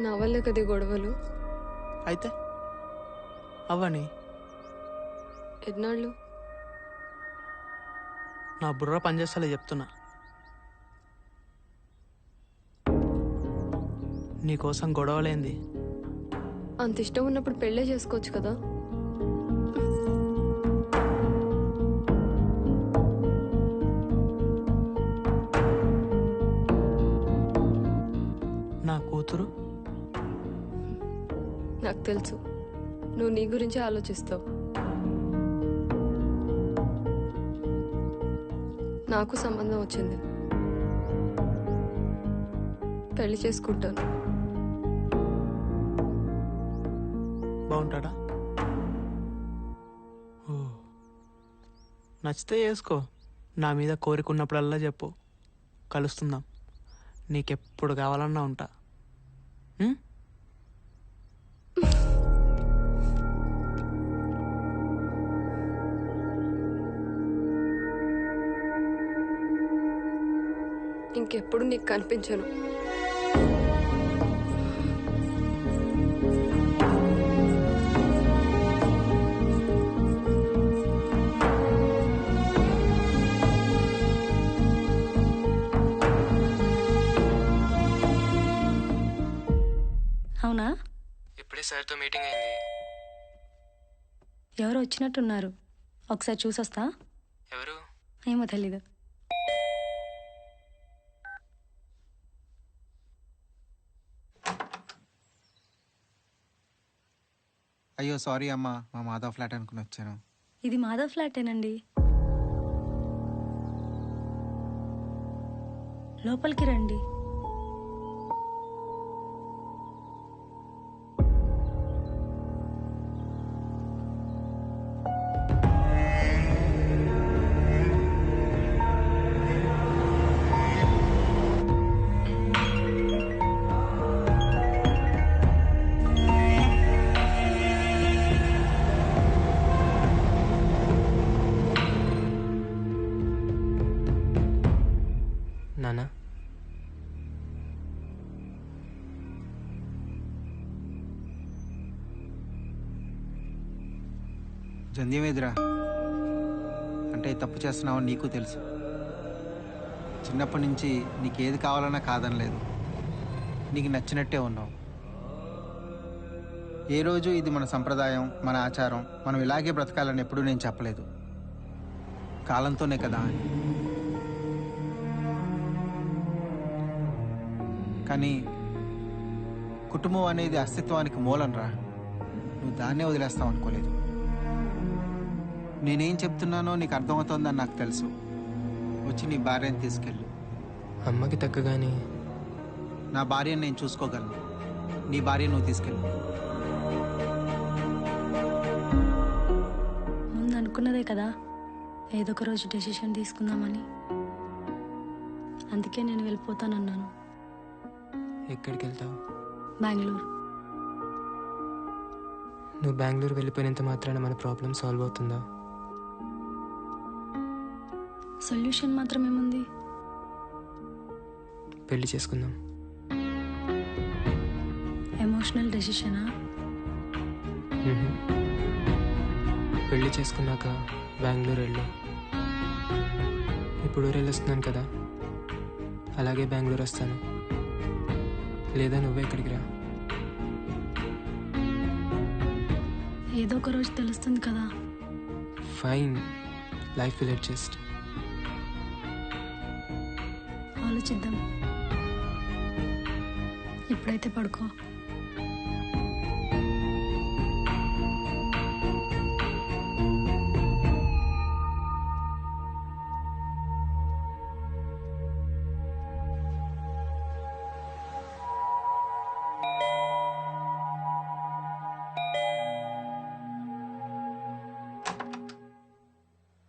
నా వల్లే కదా గొడవలు. అయితే అవ్వని ఎన్నాళ్ళు? నా బుర్ర పనిచేస్తలే చెప్తున్నా. నీకోసం గొడవలేంది. అంత ఇష్టం ఉన్నప్పుడు పెళ్ళే చేసుకోవచ్చు కదా. నా కూతురు నాకు తెలుసు, నువ్వు నీ గురించే ఆలోచిస్తావు. నాకు సంబంధం వచ్చింది, పెళ్లి చేసుకుంటాను. బాగుంటాడా? ఓ, నచ్చితే చేసుకో. నా మీద కోరిక ఉన్నప్పుడల్లా చెప్పు, కలుస్తుందాం. నీకెప్పుడు కావాలన్నా ఉంటా. ఉం? ఇంకెప్పుడు నీకు కనిపించను. అవునా? ఇప్పుడే సార్తో మీటింగ్ అయింది. ఎవరో వచ్చినట్టున్నారు. ఒకసారి చూసొస్తా. ఎవరు? ఏమో తెలీదు. అయ్యో సారీ అమ్మా, మా మాధవ్ ఫ్లాట్ అనుకుని వచ్చాను. ఇది మాధవ్ ఫ్లాటేనండి. లోపలికి రండి. నానా, జంధ్యం ఎదురా అంటే తప్పు చేస్తున్నావు నీకు తెలుసు. చిన్నప్పటి నుంచి నీకేది కావాలన్నా కాదనలేదు. నీకు నచ్చినట్టే ఉన్నావు. ఏ రోజు ఇది మన సంప్రదాయం, మన ఆచారం, మనం ఇలాగే బ్రతకాలని ఎప్పుడూ నేను చెప్పలేదు. కాలంతోనే కదా అని. కానీ కుటుంబం అనేది అస్తిత్వానికి మూలం రా. నువ్వు దాన్నే వదిలేస్తావు అనుకోలేదు. నేనేం చెప్తున్నానో నీకు అర్థమవుతోందని నాకు తెలుసు. వచ్చి నీ భార్యను తీసుకెళ్ళు. అమ్మకి తగ్గగానే నా భార్యను నేను చూసుకోగలను. నీ భార్య నువ్వు తీసుకెళ్ళు. ముందు అనుకున్నదే కదా ఏదో ఒక రోజు డెసిషన్ తీసుకుందామని. అందుకే నేను వెళ్ళిపోతానన్నాను. ఎక్కడికి వెళ్తావు? బెంగళూరు. నువ్వు బెంగళూరు వెళ్ళిపోయినంత మాత్రాన మన ప్రాబ్లం సాల్వ్ అవుతుందా? సొల్యూషన్ మాత్రం ఏముంది? పెళ్లి చేసుకుందాం. ఎమోషనల్ డెసిషనా? పెళ్లి చేసుకున్నాక బెంగళూరు వెళ్ళు. ఇప్పుడు ఊరెళ్ళి వస్తున్నాను కదా, అలాగే బెంగళూరు వస్తాను. లేదా నువ్వే ఇక్కడికి రా. ఏదో ఒక రోజు తెలుస్తుంది కదా. Fine, life will adjust. ఆలోచిద్దాం. ఇప్పుడైతే పడుకో.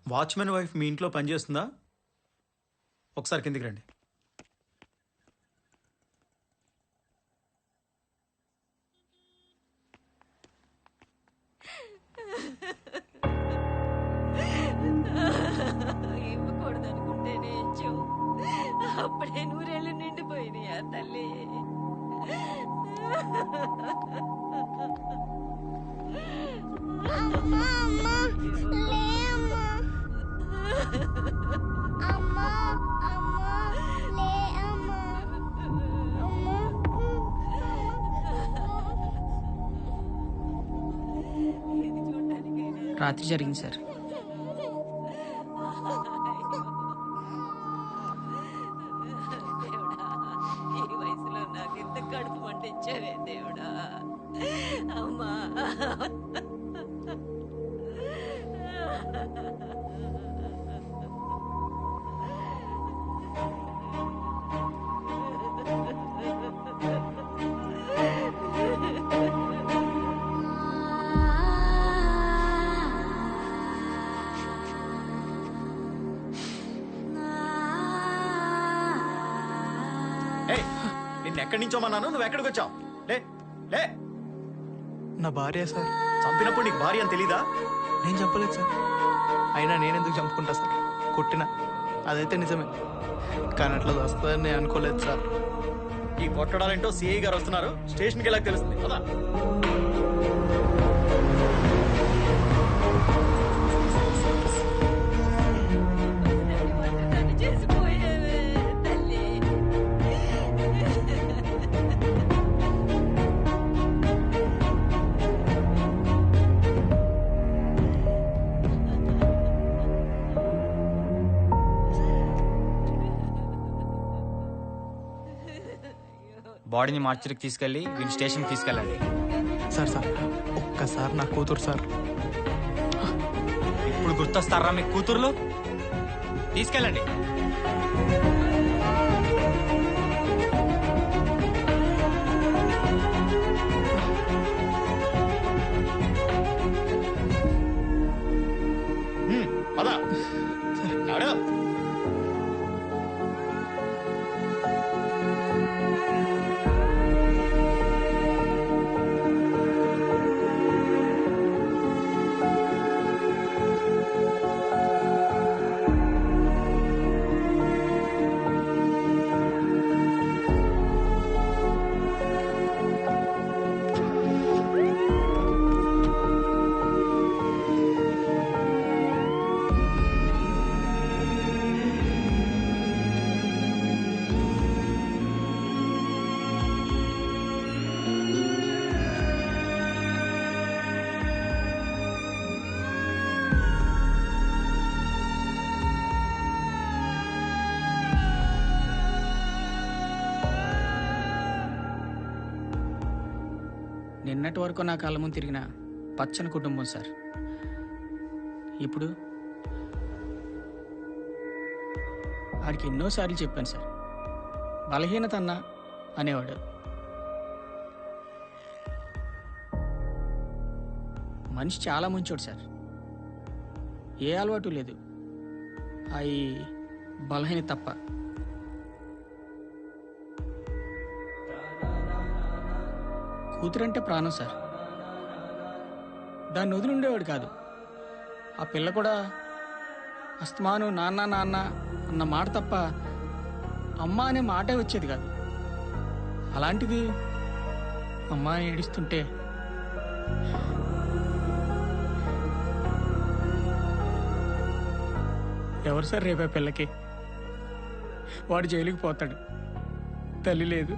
వాచ్మెన్ వైఫ్ మీ ఇంట్లో పనిచేస్తుందా? ఒకసారి కిందికి రండి. ఇవ్వకూడదనుకుంటేనే ఇచ్చావు. అప్పుడే నూరేళ్ళు నిండిపోయినాయి ఆ తల్లి. అమ్మా అమ్మా లే అమ్మా. అమ్మా అమ్మా లే అమ్మా. రాత్రి జరిగింది సార్. ఈ వయసులో నాకు ఇంత కడుపు మంటించావే దేవుడా. అమ్మా నిన్ను ఎక్కడి నుంచో మన్నాను, నువ్వు ఎక్కడికి వచ్చావు? లే లే. నా భార్య సార్. చంపినప్పుడు నీకు భార్య అని తెలీదా? నేను చంపలేదు సార్. అయినా నేనెందుకు చంపుకుంటా సార్? కొట్టినా అదైతే నిజమే, కానీ అట్లా వస్తుందని నేను అనుకోలేదు సార్. ఈ కొట్టడాలేంటో సిఐ గారు వస్తున్నారు, స్టేషన్కి వెళ్ళక తెలుస్తుంది కదా. బాడీని మార్చరికి తీసుకెళ్ళి వీళ్ళ స్టేషన్కి తీసుకెళ్ళండి. సార్ సార్ ఒక్కసారి నా కూతురు సార్. ఇప్పుడు గుర్తొస్తారా మీ కూతుర్లు? తీసుకెళ్ళండి. పద. నడు. నిన్నటి వరకు నా కళ్ళ ముందు తిరిగిన పచ్చని కుటుంబం సార్. ఇప్పుడు ఆడికి ఎన్నోసార్లు చెప్పాను సార్, బలహీనత అన్నా అనేవాడు. మనిషి చాలా మంచోడు సార్, ఏ అలవాటు లేదు, అవి బలహీన తప్ప. కూతురంటే ప్రాణం సార్, దాన్ని వదిలి ఉండేవాడు కాదు. ఆ పిల్ల కూడా అస్తమాను నాన్న నాన్న అన్న మాట తప్ప అమ్మ అనే మాటే వచ్చేది కాదు. అలాంటిది అమ్మ ఏడుస్తుంటే ఎవరు సార్ రేపే పిల్లకి? వాడు జైలుకి పోతాడు, తల్లి లేదు,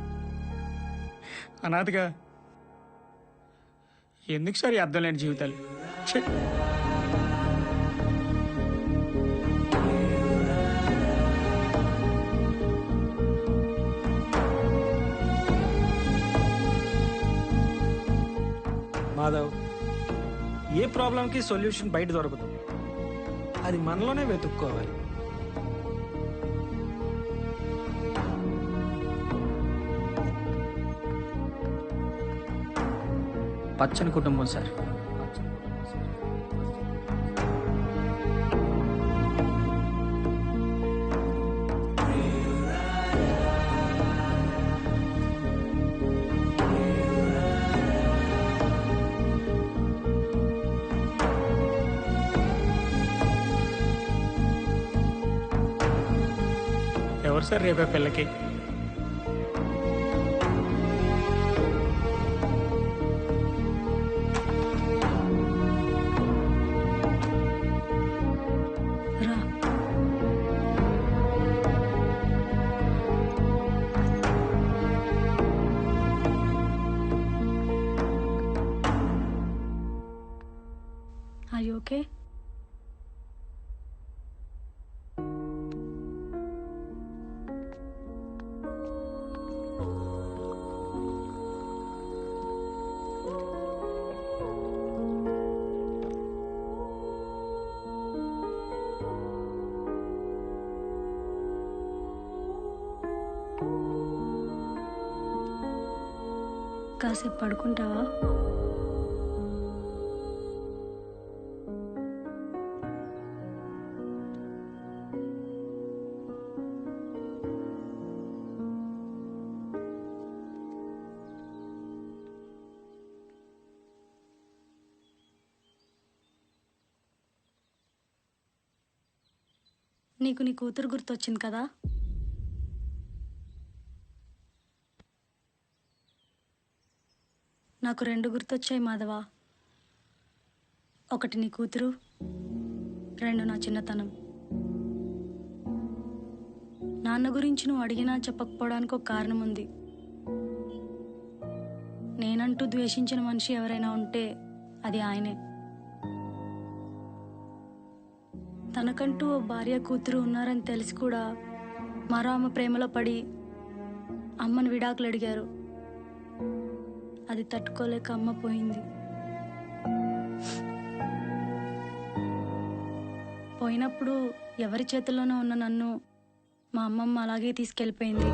అనాథగా. ఎందుకు సార్ ఈ అర్థం లేని జీవితాలు? ఛీ! మాధవ్, ఏ ప్రాబ్లంకి సొల్యూషన్ బయట దొరకదు, అది మనలోనే వెతుక్కోవాలి. పచ్చని కుటుంబం సార్. ఎవరు సార్ రేపే పిల్లకి? Are you okay? కాసేపు పడుకుంటావా? నీకు నీ కూతురు గుర్తొచ్చింది కదా? నాకు 2 గుర్తొచ్చాయి మాధవ. ఒకటి నీ కూతురు, 2 నా చిన్నతనం. నాన్న గురించి నువ్వు అడిగినా చెప్పకపోవడానికి ఒక కారణం ఉంది. నేనంటూ ద్వేషించిన మనిషి ఎవరైనా ఉంటే అది ఆయనే. తనకంటూ ఓ భార్య కూతురు ఉన్నారని తెలిసి కూడా మరో ఆమె ప్రేమలో పడి అమ్మని విడాకులు అడిగారు. అది తట్టుకోలేక అమ్మ పోయింది. పోయినప్పుడు ఎవరి చేతుల్లోనో ఉన్న నన్ను మా అమ్మమ్మ అలాగే తీసుకెళ్ళిపోయింది.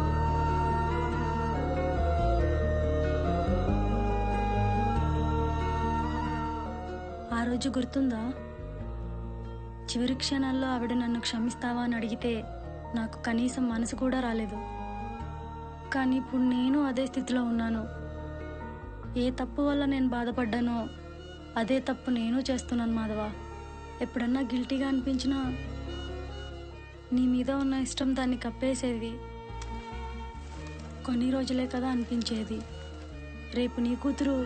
ఆ రోజు గుర్తుందా? చివరి క్షణాల్లో ఆవిడ నన్ను క్షమిస్తావా అని అడిగితే నాకు కనీసం మనసు కూడా రాలేదు. కానీ ఇప్పుడు నేను అదే స్థితిలో ఉన్నాను. ఏ తప్పు వల్ల నేను బాధపడ్డానో అదే తప్పు నేను చేస్తున్నాను మాధవ. ఎప్పుడన్నా గిల్టీగా అనిపించినా నీ మీద ఉన్న ఇష్టం దాన్ని కప్పేసేది. కొన్ని రోజులే కదా అనిపించేది. రేపు నీ కూతురు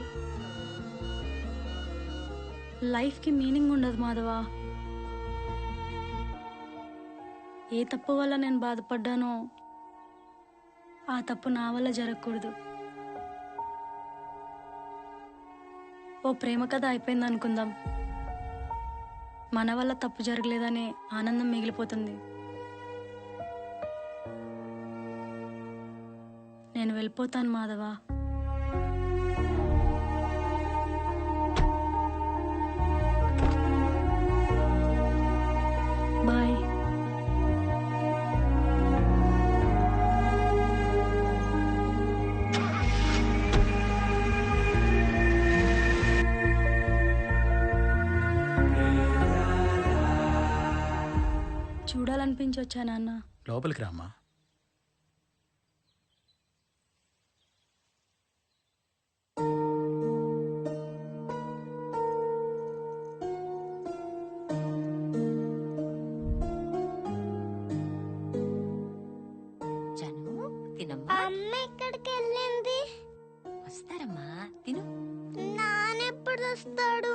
లైఫ్కి మీనింగ్ ఉండదు మాధవ. ఏ తప్పు వల్ల నేను బాధపడ్డానో ఆ తప్పు నా వల్ల జరగకూడదు. ఓ ప్రేమ కథ అయిపోయింది అనుకుందాం. మన వల్ల తప్పు జరగలేదనే ఆనందం మిగిలిపోతుంది. నేను వెళ్ళిపోతాను మాధవ. బాయ్. చూడాలనిపించి వచ్చా నాన్న. లోపలికి రామ్మా. జను తినమ్మా. అమ్మ ఎక్కడికి వెళ్ళింది? వస్తారమ్మా, తిను. నాన్నెప్పుడు వస్తాడు?